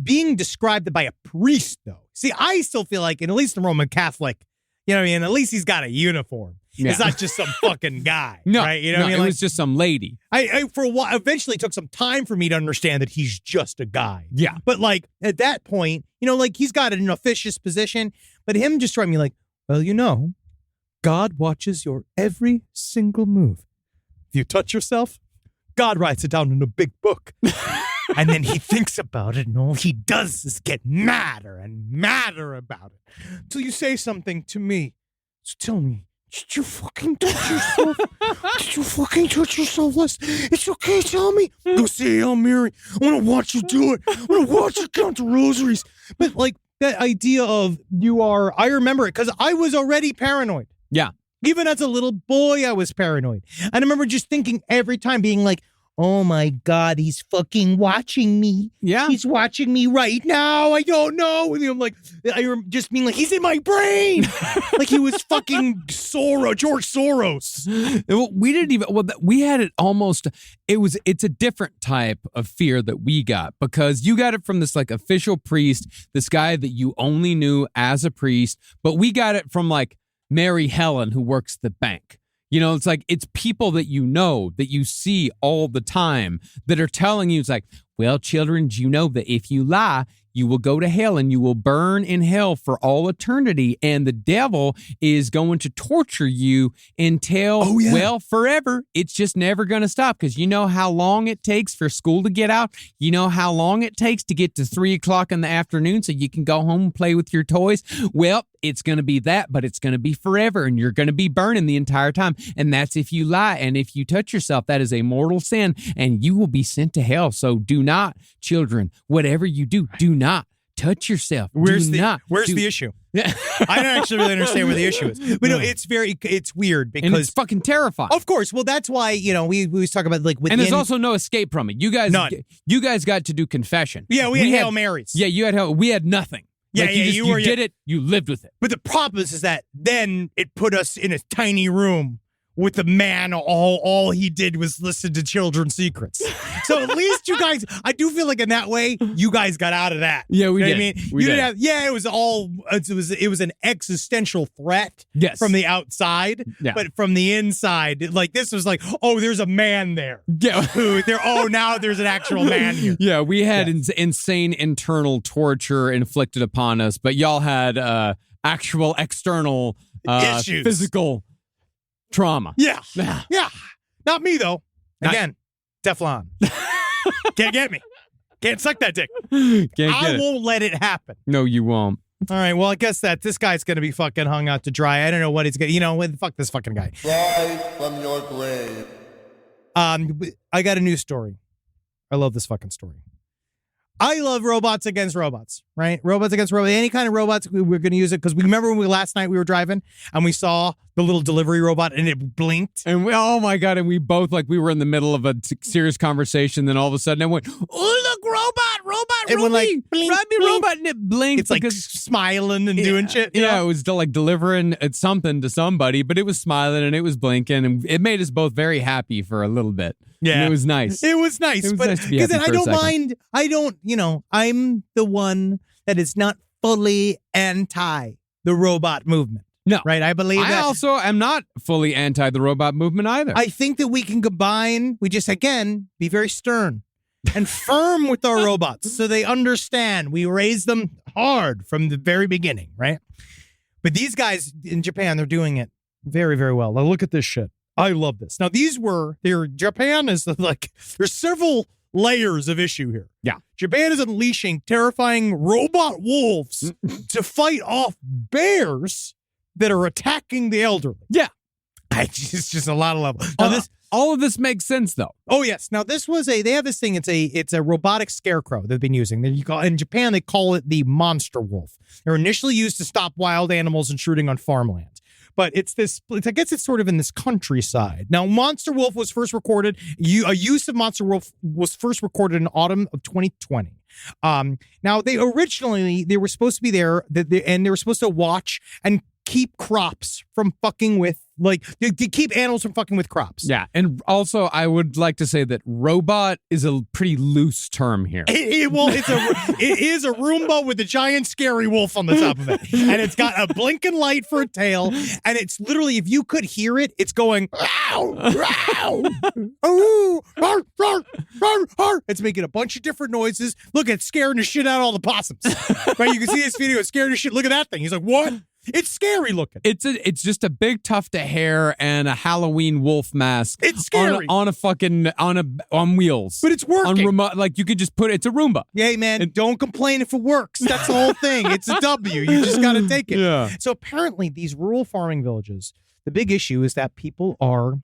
being described by a priest, though. See, I still feel like, and at least the Roman Catholic, at least he's got a uniform. Yeah. It's not just some fucking guy. No, right? It was just some lady. I for a while, eventually took some time for me to understand that he's just a guy. Yeah. But at that point, he's got an officious position, but him just trying me God watches your every single move. If you touch yourself, God writes it down in a big book. And then he thinks about it, and all he does is get madder and madder about it. Until you say something to me. So tell me, did you fucking touch yourself? Did you fucking touch yourself, Les? It's okay, tell me. Go say Hail Mary. I want to watch you do it. I want to watch you count the rosaries. But that idea of I remember it because I was already paranoid. Yeah. Even as a little boy, I was paranoid. And I remember just thinking every time being oh my God, he's fucking watching me. Yeah. He's watching me right now. I don't know. And I'm like, just being like, he's in my brain. Like he was fucking George Soros. Well, we didn't even, we had it almost, it's a different type of fear that we got because you got it from this like official priest, this guy that you only knew as a priest, but we got it from like Mary Helen who works the bank. You know, it's like, it's people that you know, that you see all the time that are telling you, it's like, well, children, do you know that if you lie, you will go to hell and you will burn in hell for all eternity. And the devil is going to torture you until, well, forever. It's just never going to stop because you know how long it takes for school to get out. You know how long it takes to get to 3 o'clock in the afternoon so you can go home and play with your toys. Well, it's going to be that, but it's going to be forever and you're going to be burning the entire time. And that's if you lie. And if you touch yourself, that is a mortal sin and you will be sent to hell. So do not, children, whatever you do, do not touch yourself. Where's the issue? Yeah. I don't actually really understand where the issue is. But no, it's weird because and it's fucking terrifying. Of course. Well, that's why, we always talk about like within, and there's also no escape from it. You guys got to do confession. Yeah, we had Hail Marys. Yeah, we had nothing. Yeah, like you did it, you lived with it. But the problem is that then it put us in a tiny room with the man, all he did was listen to children's secrets. So at least you guys, I do feel like in that way, you guys got out of that. Yeah, we you know did. What I mean, we you did. didn't have. Yeah, it was an existential threat. Yes. From the outside, but from the inside, like this was like, oh, there's a man there. Yeah. Now there's an actual man here. Yeah, we had insane internal torture inflicted upon us, but y'all had actual external issues, physical trauma. Yeah. Not me though. Again, Teflon. Can't get me. Can't suck that dick. I won't let it happen. No, you won't. All right. Well, I guess that this guy's going to be fucking hung out to dry. I don't know what he's going to, fuck this fucking guy. Rise from your grave. I got a new story. I love this fucking story. I love robots against robots, right? Robots against robots. Any kind of robots, we're going to use it because we remember when last night we were driving and we saw the little delivery robot and it blinked. And oh my God. And we both, we were in the middle of a serious conversation. Then all of a sudden it went, oh, look, robot, and Ruby, like, blink, Ruby, robot. And it blinked. It's like smiling and doing shit. Yeah, it was still like delivering something to somebody, but it was smiling and it was blinking. And it made us both very happy for a little bit. Yeah. And it was nice. It was nice. But because I don't mind, I'm the one that is not fully anti the robot movement. No. Right? I believe that. I also am not fully anti the robot movement either. I think that we can combine, we just, again, be very stern and firm with our robots so they understand. We raise them hard from the very beginning, right? But these guys in Japan, they're doing it very, very well. Now look at this shit. I love this. Now Japan is there's several layers of issue here. Yeah. Japan is unleashing terrifying robot wolves to fight off bears that are attacking the elderly. Yeah. It's just a lot of levels. Now all of this makes sense though. Oh yes. Now they have this thing. It's a robotic scarecrow they've been using. In Japan, they call it the monster wolf. They're initially used to stop wild animals intruding on farmland. But I guess it's sort of in this countryside. Now, monster wolf was first recorded. A use of monster wolf was first recorded in autumn of 2020. Now, they were supposed to be there, and they were supposed to watch and keep crops from fucking with, to keep animals from fucking with crops. Yeah, and also I would like to say that robot is a pretty loose term here. It is a Roomba with a giant scary wolf on the top of it, and it's got a blinking light for a tail, and it's literally, if you could hear it, it's going, it's making a bunch of different noises. Look, it's scaring the shit out of all the possums. Right? You can see this video, it's scaring the shit. Look at that thing. He's like, what? It's scary looking. It's just a big tuft of hair and a Halloween wolf mask. It's scary on wheels. But it's working. On remote, you could just put it's a Roomba. Yeah, man. Don't complain if it works. That's the whole thing. It's a W. You just got to take it. Yeah. So apparently, these rural farming villages, the big issue is that people are,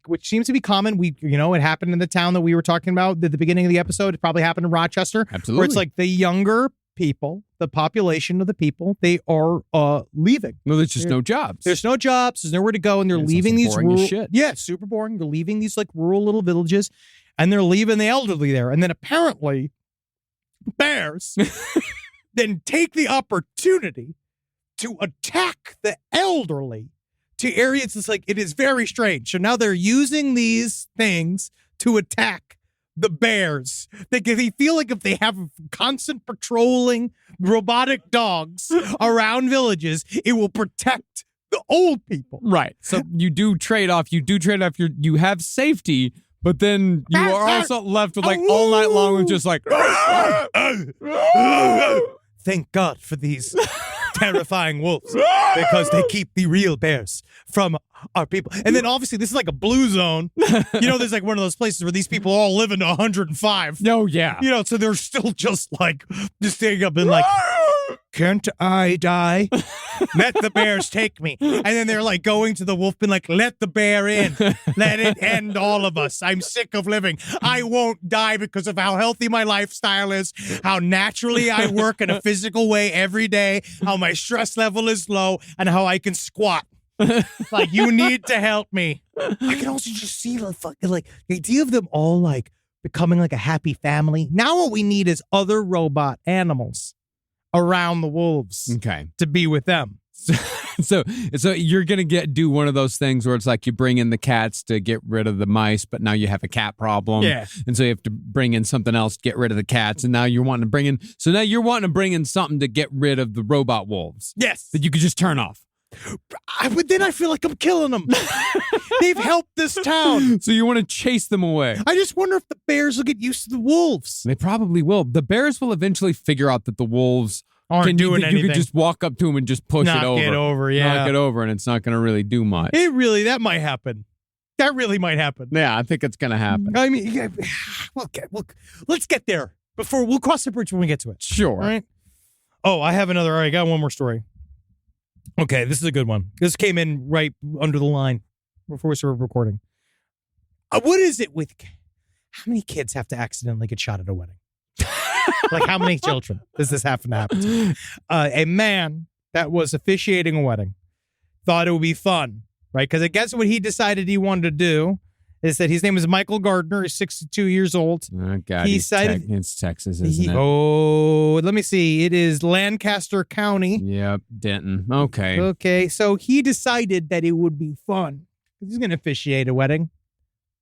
which seems to be common. It happened in the town that we were talking about at the beginning of the episode. It probably happened in Rochester. Absolutely. Where it's like the younger people, the population of the people, they are leaving. No, there's just no jobs. There's no jobs. There's nowhere to go, and they're leaving these boring rural. as shit. Yeah, super boring. They're leaving these rural little villages, and they're leaving the elderly there. And then apparently bears then take the opportunity to attack the elderly to areas. It's like, it is very strange. So now they're using these things to attack the bears. They feel like if they have constant patrolling robotic dogs around villages, it will protect the old people. Right. So you do trade off. You have safety, but then you are also left with like all night long with just like. Thank God for these terrifying wolves, because they keep the real bears from our people. And then obviously this is like a blue zone. There's like one of those places where these people all live in 105. Oh, yeah. So they're still just staying up and like, can't I die? Let the bears take me. And then they're like going to the wolf bin like, let the bear in. Let it end all of us. I'm sick of living. I won't die because of how healthy my lifestyle is, how naturally I work in a physical way every day, how my stress level is low, and how I can squat. Like, you need to help me. I can also just see the idea of them all like becoming like a happy family. Now what we need is other robot animals around the wolves, to be with them. So you're gonna do one of those things where it's like you bring in the cats to get rid of the mice, but now you have a cat problem. Yeah. And so you have to bring in something else to get rid of the cats, and now you're wanting to bring in something to get rid of the robot wolves. Yes. That you could just turn off. But then I feel like I'm killing them. They've helped this town. So you want to chase them away. I just wonder if the bears will get used to the wolves. They probably will. The bears will eventually figure out that the wolves aren't doing anything. You could just walk up to them and just push it over. Knock it over, yeah. Knock it over, and it's not going to really do much. That might happen. That really might happen. Yeah, I think it's going to happen. I mean, let's get there before we'll cross the bridge when we get to it. Sure. All right. Oh, I got one more story. Okay, this is a good one. This came in right under the line before we started recording. What is it with how many kids have to accidentally get shot at a wedding? Like, how many children does this happen to happen to? A man that was officiating a wedding thought it would be fun, right? Because I guess what he decided he wanted to do is that his name is Michael Gardner. He's 62 years old. Oh, God. It's Texas, isn't it? Oh, let me see. It is Lancaster County. Yep, Denton. Okay. Okay, so he decided that it would be fun. He's going to officiate a wedding.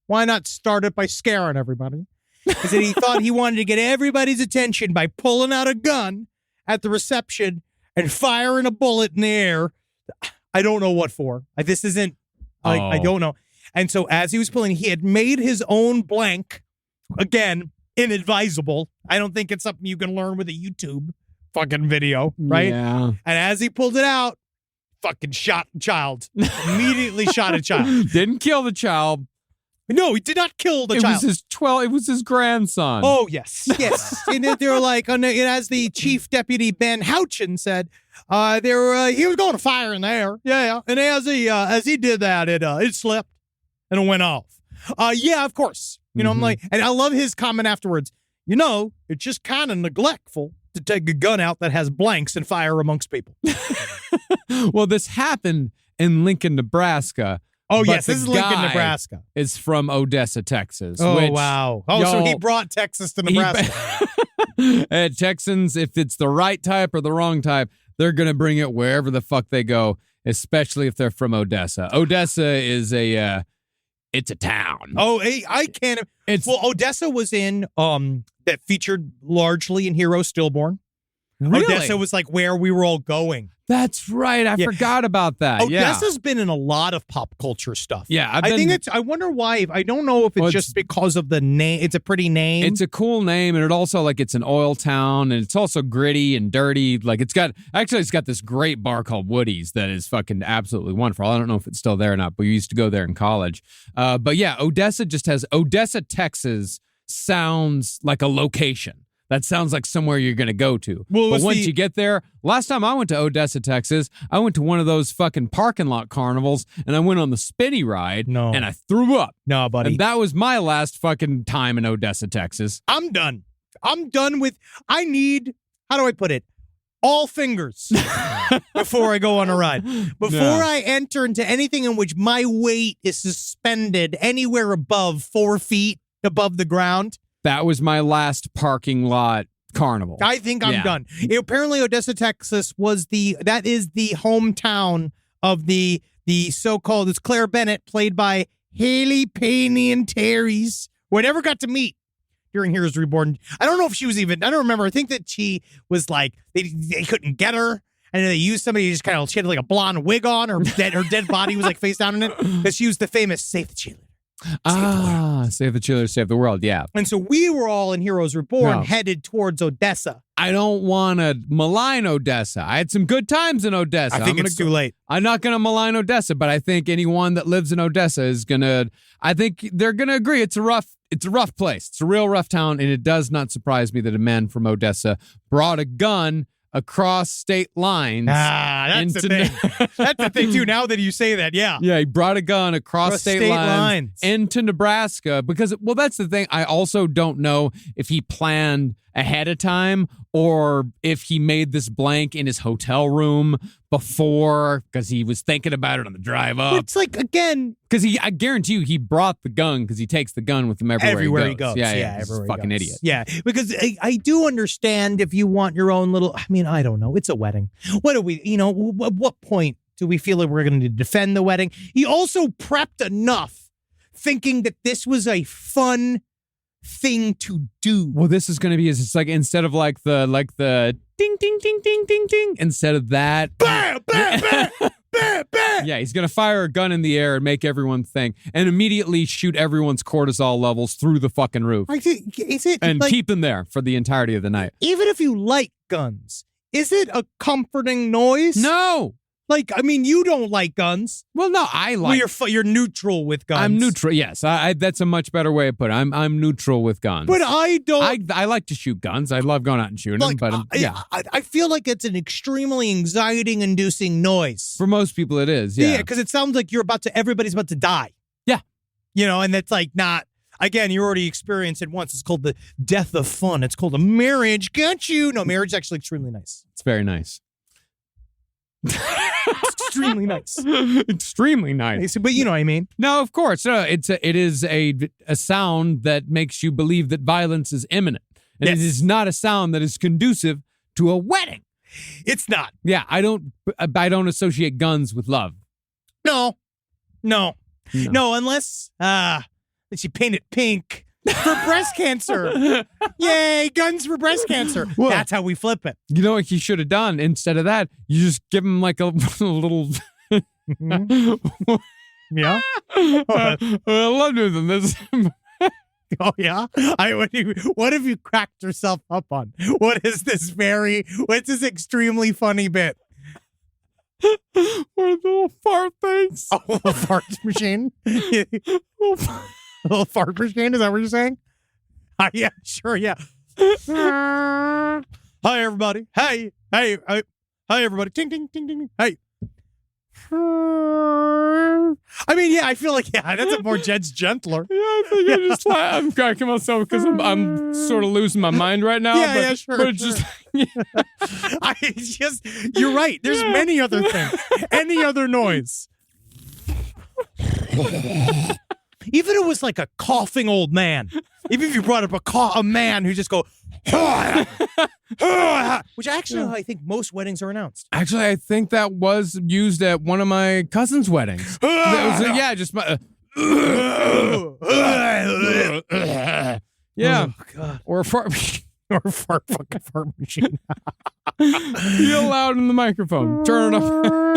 Why not start it by scaring everybody? Because he thought he wanted to get everybody's attention by pulling out a gun at the reception and firing a bullet in the air. I don't know what for. This isn't, I don't know. And so as he was pulling, he had made his own blank. Again, inadvisable. I don't think it's something you can learn with a YouTube fucking video, right? Yeah. And as he pulled it out, fucking shot a child. Immediately shot a child. Didn't kill the child. No, he did not kill the child. It was his grandson. Oh, yes. Yes. And they were like, as the chief deputy Ben Houchin said, he was going to fire in the air. Yeah. And as he did that, it slipped and it went off. Yeah, of course. I'm like, and I love his comment afterwards. It's just kind of neglectful to take a gun out that has blanks and fire amongst people. Well, this happened in Lincoln, Nebraska. Oh, yes, this is Lincoln, Nebraska. It's from Odessa, Texas. Oh, wow. Oh, so he brought Texas to Nebraska. Texans, if it's the right type or the wrong type, they're going to bring it wherever the fuck they go, especially if they're from Odessa. Odessa is it's a town. Oh, I can't. Odessa was in, that featured largely in Hero Stillborn. Really? Odessa was like where we were all going. That's right. I forgot about that. Odessa's been in a lot of pop culture stuff. Yeah. I wonder why. I don't know if it's just because of the name. It's a pretty name. It's a cool name. And it also, it's an oil town. And it's also gritty and dirty. It's got this great bar called Woody's that is fucking absolutely wonderful. I don't know if it's still there or not, but we used to go there in college. But yeah, Odessa, Texas sounds like a location. That sounds like somewhere you're going to go to. Well, but once you get there, last time I went to Odessa, Texas, I went to one of those fucking parking lot carnivals, and I went on the spinny ride, and I threw up. No, buddy. And that was my last fucking time in Odessa, Texas. I'm done. I need, how do I put it? All fingers before I go on a ride. Before I enter into anything in which my weight is suspended anywhere above 4 feet, above the ground. That was my last parking lot carnival. I think I'm done. Apparently, Odessa, Texas that is the hometown of the so-called, it's Claire Bennett, played by Haley Payne and Terry's, who I never got to meet during Heroes Reborn. I don't know if she was even, I don't remember. I think that she was like, they couldn't get her. And then they used somebody who just kind of, she had like a blonde wig on. Her dead body was like face down in it. Because she was the famous Save the Cheerleader. Save the cheerleader, save the world. Yeah. And so we were all in Heroes Reborn headed towards Odessa. I don't want to malign Odessa. I had some good times in Odessa. I think it's too late. I'm not going to malign Odessa, but I think anyone that lives in Odessa is going to, I think they're going to agree it's a rough place. It's a real rough town, and it does not surprise me that a man from Odessa brought a gun across state lines. That's the thing. That's the thing, too, now that you say that, yeah. Yeah, he brought a gun across state lines into Nebraska because, well, that's the thing. I also don't know if he planned ahead of time or if he made this blank in his hotel room before because he was thinking about it on the drive up. It's like, again... Because I guarantee you he brought the gun because he takes the gun with him everywhere he goes. Yeah, everywhere he's a fucking idiot. Yeah, because I do understand if you want your own little... I mean, I don't know. It's a wedding. What do we... You know, at what point do we feel like we're going to defend the wedding? He also prepped enough thinking that this was a fun thing to do. Well, this is going to be, it's like, instead of like the ding, ding, ding, ding, ding, ding, instead of that. Bam, bam, bam, bam, bam. Yeah, he's going to fire a gun in the air and make everyone think and immediately shoot everyone's cortisol levels through the fucking roof. I think, is it and like, keep them there for the entirety of the night. Even if you like guns, is it a comforting noise? No. Like, I mean, you don't like guns. Well, no, I like. Well, you're neutral with guns. I'm neutral. Yes, that's a much better way of putting it. I'm neutral with guns. But I don't. I like to shoot guns. I love going out and shooting them. But yeah, I feel like it's an extremely anxiety-inducing noise. For most people, it is. Yeah, because it sounds like everybody's about to die. Yeah, you know, and that's like not. Again, you already experienced it once. It's called the death of fun. It's called a marriage. Got you? No, marriage is actually extremely nice. It's very nice. Extremely nice. Extremely nice. But you know what I mean? No, of course. No, it is a sound that makes you believe that violence is imminent. And It is not a sound that is conducive to a wedding. It's not. Yeah, I don't associate guns with love. No, unless she painted pink for breast cancer. Yay, guns for breast cancer. Well, that's how we flip it. You know what you should have done? Instead of that, you just give him like a little... Yeah? I love doing this. Oh, yeah? What have you cracked yourself up on? What's this extremely funny bit? What are the little fart things? Oh, a fart machine? A little fart machine? Is that what you're saying? Yeah, sure, yeah. Hi, everybody. Hey, everybody. Ting, ting, ting, ting. Hey. I mean, yeah, I feel like, that's a more gentler. Yeah, I think I'm cracking myself because I'm sort of losing my mind right now. Yeah, sure. But it's just, you're right. There's many other things. Any other noise. Even if it was like a coughing old man. Even if you brought up a man who just go, which actually I think most weddings are announced. Actually, I think that was used at one of my cousin's weddings. Just my. Yeah. Oh, God. Or a fart fucking fart machine. Yell loud in the microphone. Turn it up.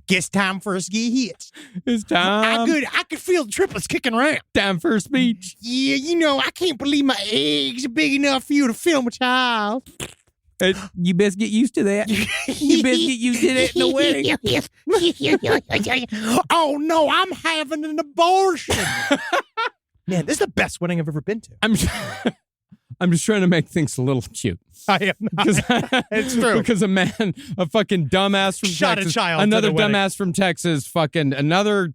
Guess time for a ski hit. It's time. I could feel the triplets kicking around. Time for a speech. Yeah, you know, I can't believe my eggs are big enough for you to film a child. You best get used to that. You best get used to that in the wedding. Oh, no, I'm having an abortion. Man, this is the best wedding I've ever been to. I'm just trying to make things a little cute. I am not. It's true. Because a fucking dumbass from shot Texas, a child. another dumbass from Texas, another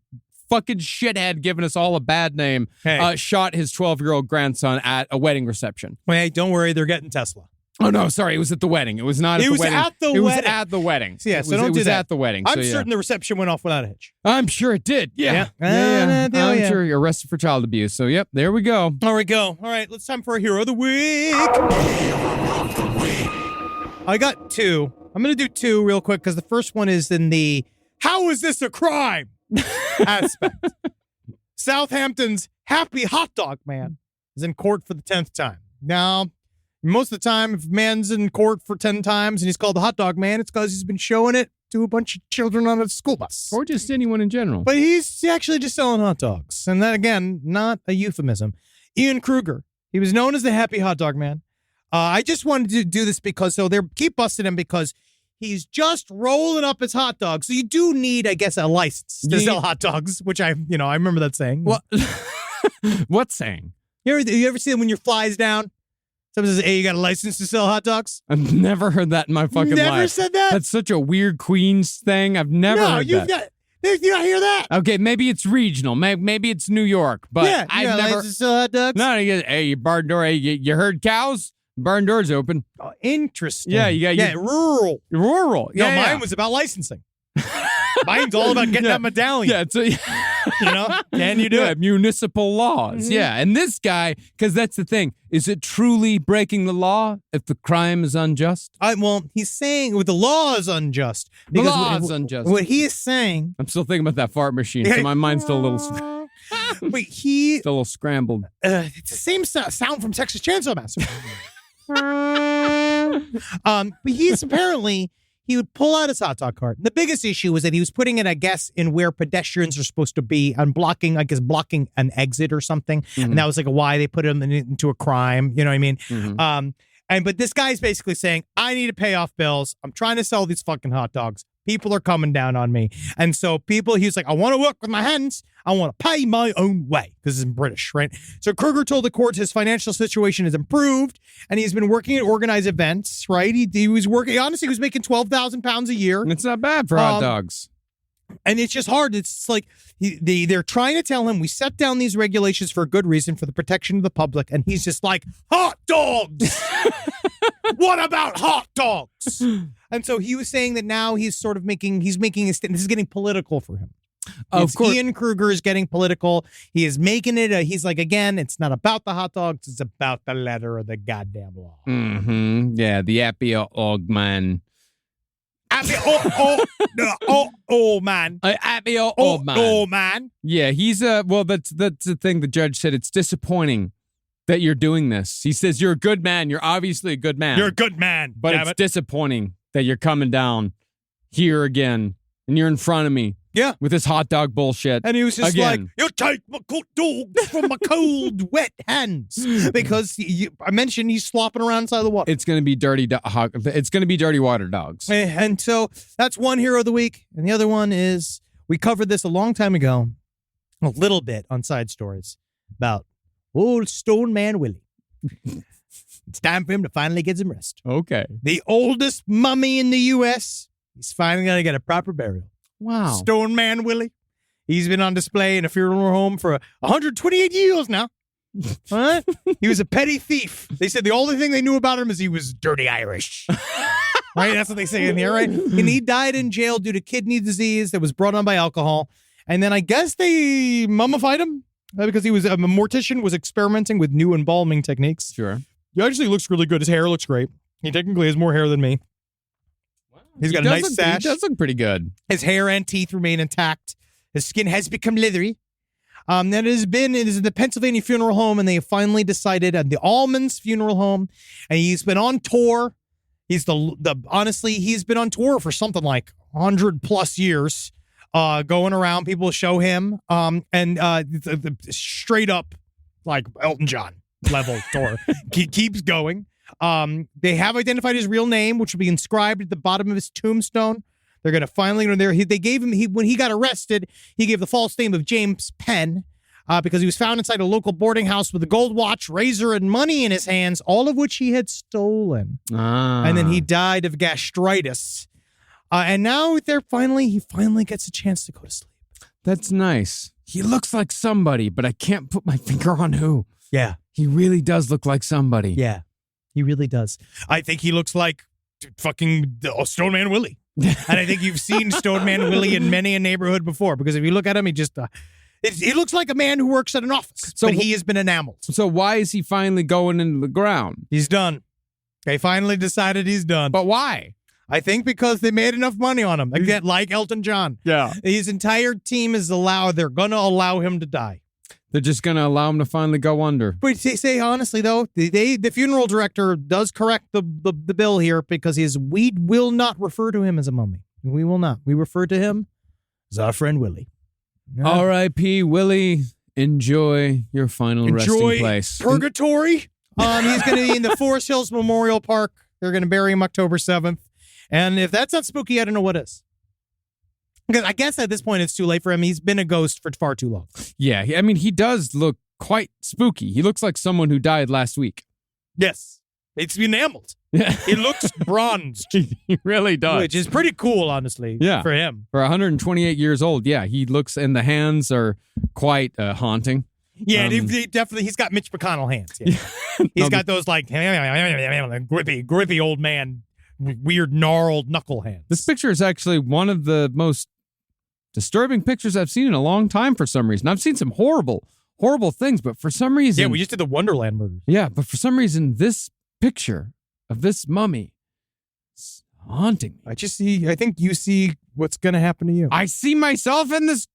fucking shithead giving us all a bad name, shot his 12-year-old grandson at a wedding reception. Hey, don't worry, they're getting Tesla. Oh, no, sorry. It was at the wedding. It was not at the wedding. It was at the wedding. Yeah, so don't do that. It was at the wedding. I'm certain the reception went off without a hitch. I'm sure it did. Yeah. I'm sure you're arrested for child abuse. So, yep, there we go. There we go. All right, it's time for a Hero of the Week. I got two. I'm going to do two real quick because the first one is in the how is this a crime aspect. Southampton's Happy Hot Dog Man is in court for the 10th time. Now, most of the time, if a man's in court for 10 times and he's called the Hot Dog Man, it's because he's been showing it to a bunch of children on a school bus. Or just anyone in general. But he's actually just selling hot dogs. And that, again, not a euphemism. Ian Kruger, he was known as the Happy Hot Dog Man. I just wanted to do this because, so they keep busting him because he's just rolling up his hot dogs. So you do need, I guess, a license to sell hot dogs, which I remember that saying. What? What saying? You ever see them when your fly's down? Someone says, hey, you got a license to sell hot dogs? I've never heard that in my fucking life. Never said that? That's such a weird Queens thing. I've never heard that. You not hear that? Okay, maybe it's regional. Maybe it's New York. But yeah, I've never. License to sell hot dogs? No, hey, you barn door. Hey, you heard cows? Barn door's open. Oh, interesting. Yeah, you got rural. Rural. No, Yeah, mine was about licensing. Mine's all about getting that medallion. Yeah, it's can you do it? Municipal laws. Mm-hmm. Yeah, and this guy, because that's the thing, is it truly breaking the law if the crime is unjust? Well, he's saying the law is unjust. The law is unjust. What he is saying. I'm still thinking about that fart machine, so my mind's still a little. Wait, still a little scrambled. It's the same sound from Texas Chainsaw Massacre. But he's apparently. He would pull out his hot dog cart. The biggest issue was that he was putting it, I guess, in where pedestrians are supposed to be and blocking an exit or something. Mm-hmm. And that was like why they put him into a crime. You know what I mean? Mm-hmm. But this guy's basically saying, I need to pay off bills. I'm trying to sell these fucking hot dogs. People are coming down on me. And so he's like, I want to work with my hands. I want to pay my own way. This is in British, right? So Kruger told the court his financial situation has improved and he's been working at organized events, right? He was working, honestly, he was making £12,000 a year. It's not bad for hot dogs. And it's just hard. It's like they're trying to tell him we set down these regulations for a good reason, for the protection of the public. And he's just like, hot dogs. What about hot dogs? And so he was saying that now he's sort of making a statement. This is getting political for him. Of course. Ian Kruger is getting political. He is making it. He's like, again, it's not about the hot dogs. It's about the letter of the goddamn law. Mm-hmm. Yeah, the Appy Og man. Man. Appy Og man. Oh, man. Yeah, he's well, that's the thing the judge said. It's disappointing that you're doing this. He says, you're a good man. You're obviously a good man. You're a good man. But it's disappointing that you're coming down here again and you're in front of me. Yeah. With this hot dog bullshit. And he was just like, you take my cold dogs from my cold, wet hands. Because I mentioned he's slopping around inside the water. It's going to be dirty. It's going to be dirty water dogs. And so that's one hero of the week. And the other one is, we covered this a long time ago, a little bit on Side Stories, about old Stone Man Willie. It's time for him to finally get some rest. Okay. The oldest mummy in the U.S. He's finally going to get a proper burial. Wow. Stone Man Willie. He's been on display in a funeral home for 128 years now. What? He was a petty thief. They said the only thing they knew about him is he was dirty Irish. Right? That's what they say in here, right? And he died in jail due to kidney disease that was brought on by alcohol. And then I guess they mummified him because he was a mortician, was experimenting with new embalming techniques. Sure. He actually looks really good. His hair looks great. He technically has more hair than me. He's got a nice sash. He does look pretty good. His hair and teeth remain intact. His skin has become leathery. It is the Pennsylvania funeral home, and they have finally decided at the Almonds funeral home, and he's been on tour. He's honestly, he's been on tour for something like 100+ years, going around. People show him, the straight up like Elton John level tour. He keeps going. They have identified his real name, which will be inscribed at the bottom of his tombstone. They're going to finally, they gave him, when he got arrested, he gave the false name of James Penn, because he was found inside a local boarding house with a gold watch, razor, and money in his hands, all of which he had stolen. And then he died of gastritis. And now he finally gets a chance to go to sleep. That's nice. He looks like somebody, but I can't put my finger on who. Yeah. He really does look like somebody. Yeah. He really does. I think he looks like fucking Stone Man Willie. And I think you've seen Stone Man Willie in many a neighborhood before, because if you look at him, he just he looks like a man who works at an office, but he has been enameled. So why is he finally going into the ground? He's done. They finally decided he's done. But why? I think because they made enough money on him. Again, like Elton John. Yeah. His entire team they're going to allow him to die. They're just going to allow him to finally go under. But say honestly, though, the funeral director does correct the bill here, because we will not refer to him as a mummy. We will not. We refer to him as our friend Willie. Yeah. R.I.P. Willie. Enjoy your final resting place. Purgatory. He's going to be in the Forest Hills Memorial Park. They're going to bury him October 7th. And if that's not spooky, I don't know what is. Because I guess at this point it's too late for him. He's been a ghost for far too long. Yeah, I mean, he does look quite spooky. He looks like someone who died last week. Yes. It's enameled. Yeah. He looks bronzed. He really does. Which is pretty cool, honestly, for him. For 128 years old, yeah, he looks, and the hands are quite haunting. Yeah, he definitely, he's got Mitch McConnell hands. Yeah. He's got those, like, grippy old man, weird gnarled knuckle hands. This picture is actually one of the most disturbing pictures I've seen in a long time for some reason. I've seen some horrible things, but for some reason... Yeah, we just did the Wonderland murders. Yeah, but for some reason, this picture of this mummy is haunting me. I think you see what's going to happen to you. I see myself in this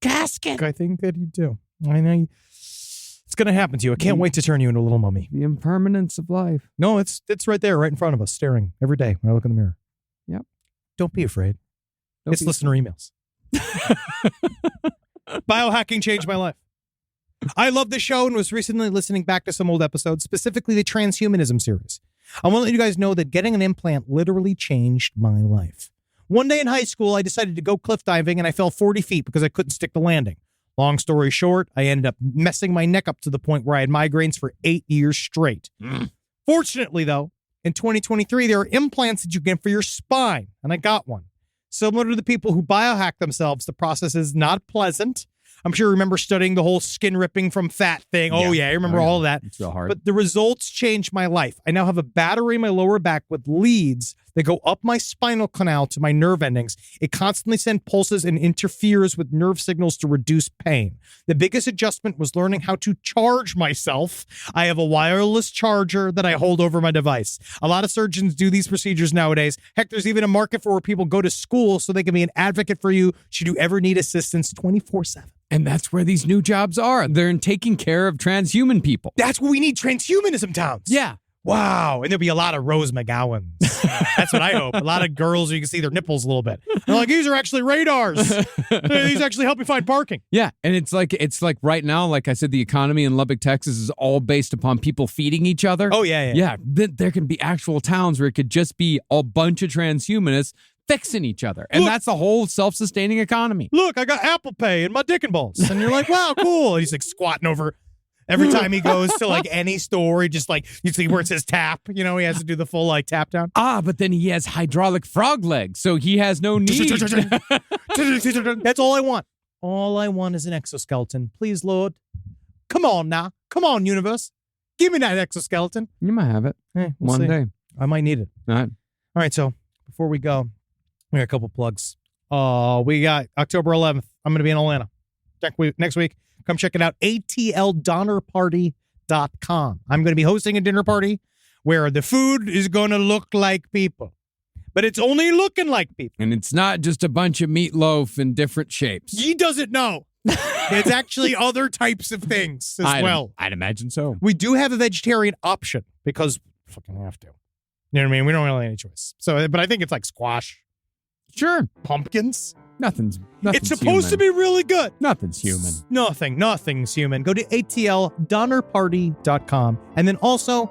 casket. I think that you do. I know it's going to happen to you. I can't wait to turn you into a little mummy. The impermanence of life. No, it's right there, right in front of us, staring every day when I look in the mirror. Yep. Don't be afraid. It's listener emails. Biohacking changed my life. I love the show and was recently listening back to some old episodes, specifically the transhumanism series. I want to let you guys know that getting an implant literally changed my life. One day in high school, I decided to go cliff diving, and I fell 40 feet because I couldn't stick the landing. Long story short, I ended up messing my neck up to the point where I had migraines for 8 years straight. Fortunately, though, in 2023, there are implants that you get for your spine, and I got one. Similar to the people who biohack themselves, the process is not pleasant. I'm sure you remember studying the whole skin ripping from fat thing. Oh, yeah, I remember all of that. It's real hard. But the results changed my life. I now have a battery in my lower back with leads that go up my spinal canal to my nerve endings. It constantly sends pulses and interferes with nerve signals to reduce pain. The biggest adjustment was learning how to charge myself. I have a wireless charger that I hold over my device. A lot of surgeons do these procedures nowadays. Heck, there's even a market for where people go to school so they can be an advocate for you should you ever need assistance 24/7. And that's where these new jobs are. They're in taking care of transhuman people. That's what we need, transhumanism towns. Yeah. Wow. And there'll be a lot of Rose McGowans. That's what I hope. A lot of girls, you can see their nipples a little bit. They're like, these are actually radars. These actually help you find parking. Yeah. And it's like right now, like I said, the economy in Lubbock, Texas is all based upon people feeding each other. Oh, yeah. Yeah. There can be actual towns where it could just be a bunch of transhumanists fixing each other. And that's the whole self-sustaining economy. Look, I got Apple Pay in my dick and balls. And you're like, wow, cool. And he's like squatting over every time he goes to like any store. He just like, you see where it says tap, you know, he has to do the full like tap down. But then he has hydraulic frog legs, so he has no need. That's all I want. All I want is an exoskeleton. Please, Lord. Come on now. Come on, universe. Give me that exoskeleton. You might have it we'll one see. day. I might need it. All right, so before we go, we got a couple plugs. We got October 11th. I'm going to be in Atlanta next week. Come check it out. ATLDonnerparty.com. I'm going to be hosting a dinner party where the food is going to look like people, but it's only looking like people. And it's not just a bunch of meatloaf in different shapes. He doesn't know. It's actually other types of things as well. I'd imagine so. We do have a vegetarian option because we fucking have to. You know what I mean? We don't really have any choice. So, but I think it's like squash. Sure. Pumpkins. Nothing's It's supposed to be really good. Nothing's human. Nothing's human. Go to ATLDonnerparty.com and then also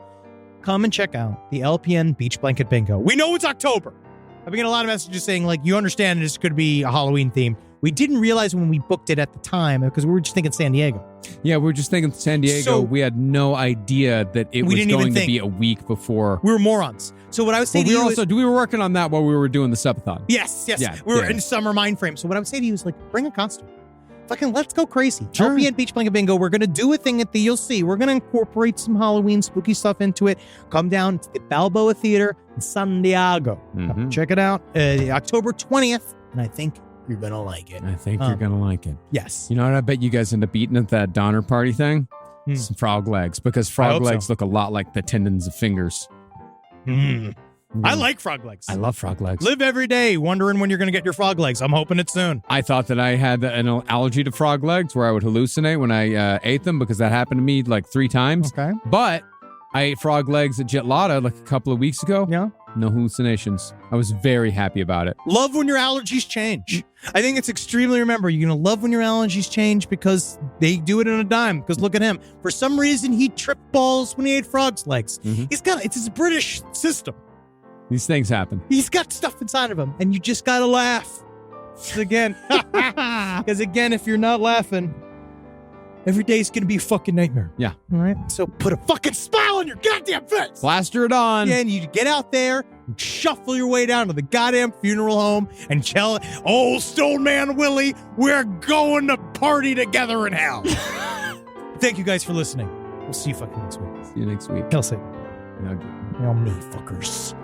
come and check out the LPN Beach Blanket Bingo. We know it's October. I've been getting a lot of messages saying, like, you understand this could be a Halloween theme. We didn't realize when we booked it at the time because we were just thinking San Diego. Yeah, we were just thinking San Diego. So, we had no idea that it was going to be a week before. We were morons. So what I would say to you is... we were working on that while we were doing the subathon. Yes. Yeah, we were in summer mind frame. So what I would say to you is, like, bring a costume. fucking let's go crazy. Sure. LPN Beach Blanket Bingo. We're going to do a thing at the, you'll see, we're going to incorporate some Halloween spooky stuff into it. Come down to the Balboa Theater in San Diego. Mhm. Check it out. October 20th. And I think you're going to like it. I think you're going to like it. Yes. You know what? I bet you guys end up eating at that Donner Party thing? Hmm. Some frog legs, because I frog hope legs so. look a lot like the tendons of fingers. I like frog legs. I love frog legs. Live every day wondering when you're going to get your frog legs. I'm hoping it's soon. I thought that I had an allergy to frog legs where I would hallucinate when I ate them, because that happened to me like 3 times. Okay. But I ate frog legs at Jetlada like a couple of weeks ago. Yeah. No hallucinations. I was very happy about it. Love when your allergies change. I think it's extremely, remember, you're going to love when your allergies change because they do it in a dime. Because look at him. For some reason, he tripped balls when he ate frog's legs. Mhm. It's his British system. These things happen. He's got stuff inside of him, and you just got to laugh. Because again, if you're not laughing, every day's going to be a fucking nightmare. Yeah. All right? So put a fucking smile on your goddamn face. Plaster it on. And you get out there, shuffle your way down to the goddamn funeral home and tell old Stone Man Willie, we're going to party together in hell. Thank you guys for listening. We'll see you fucking next week. See you next week. Kelsey. Yeah. Now me, fuckers.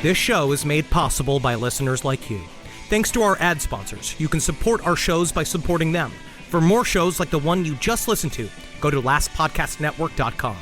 This show is made possible by listeners like you. Thanks to our ad sponsors, you can support our shows by supporting them. For more shows like the one you just listened to, go to lastpodcastnetwork.com.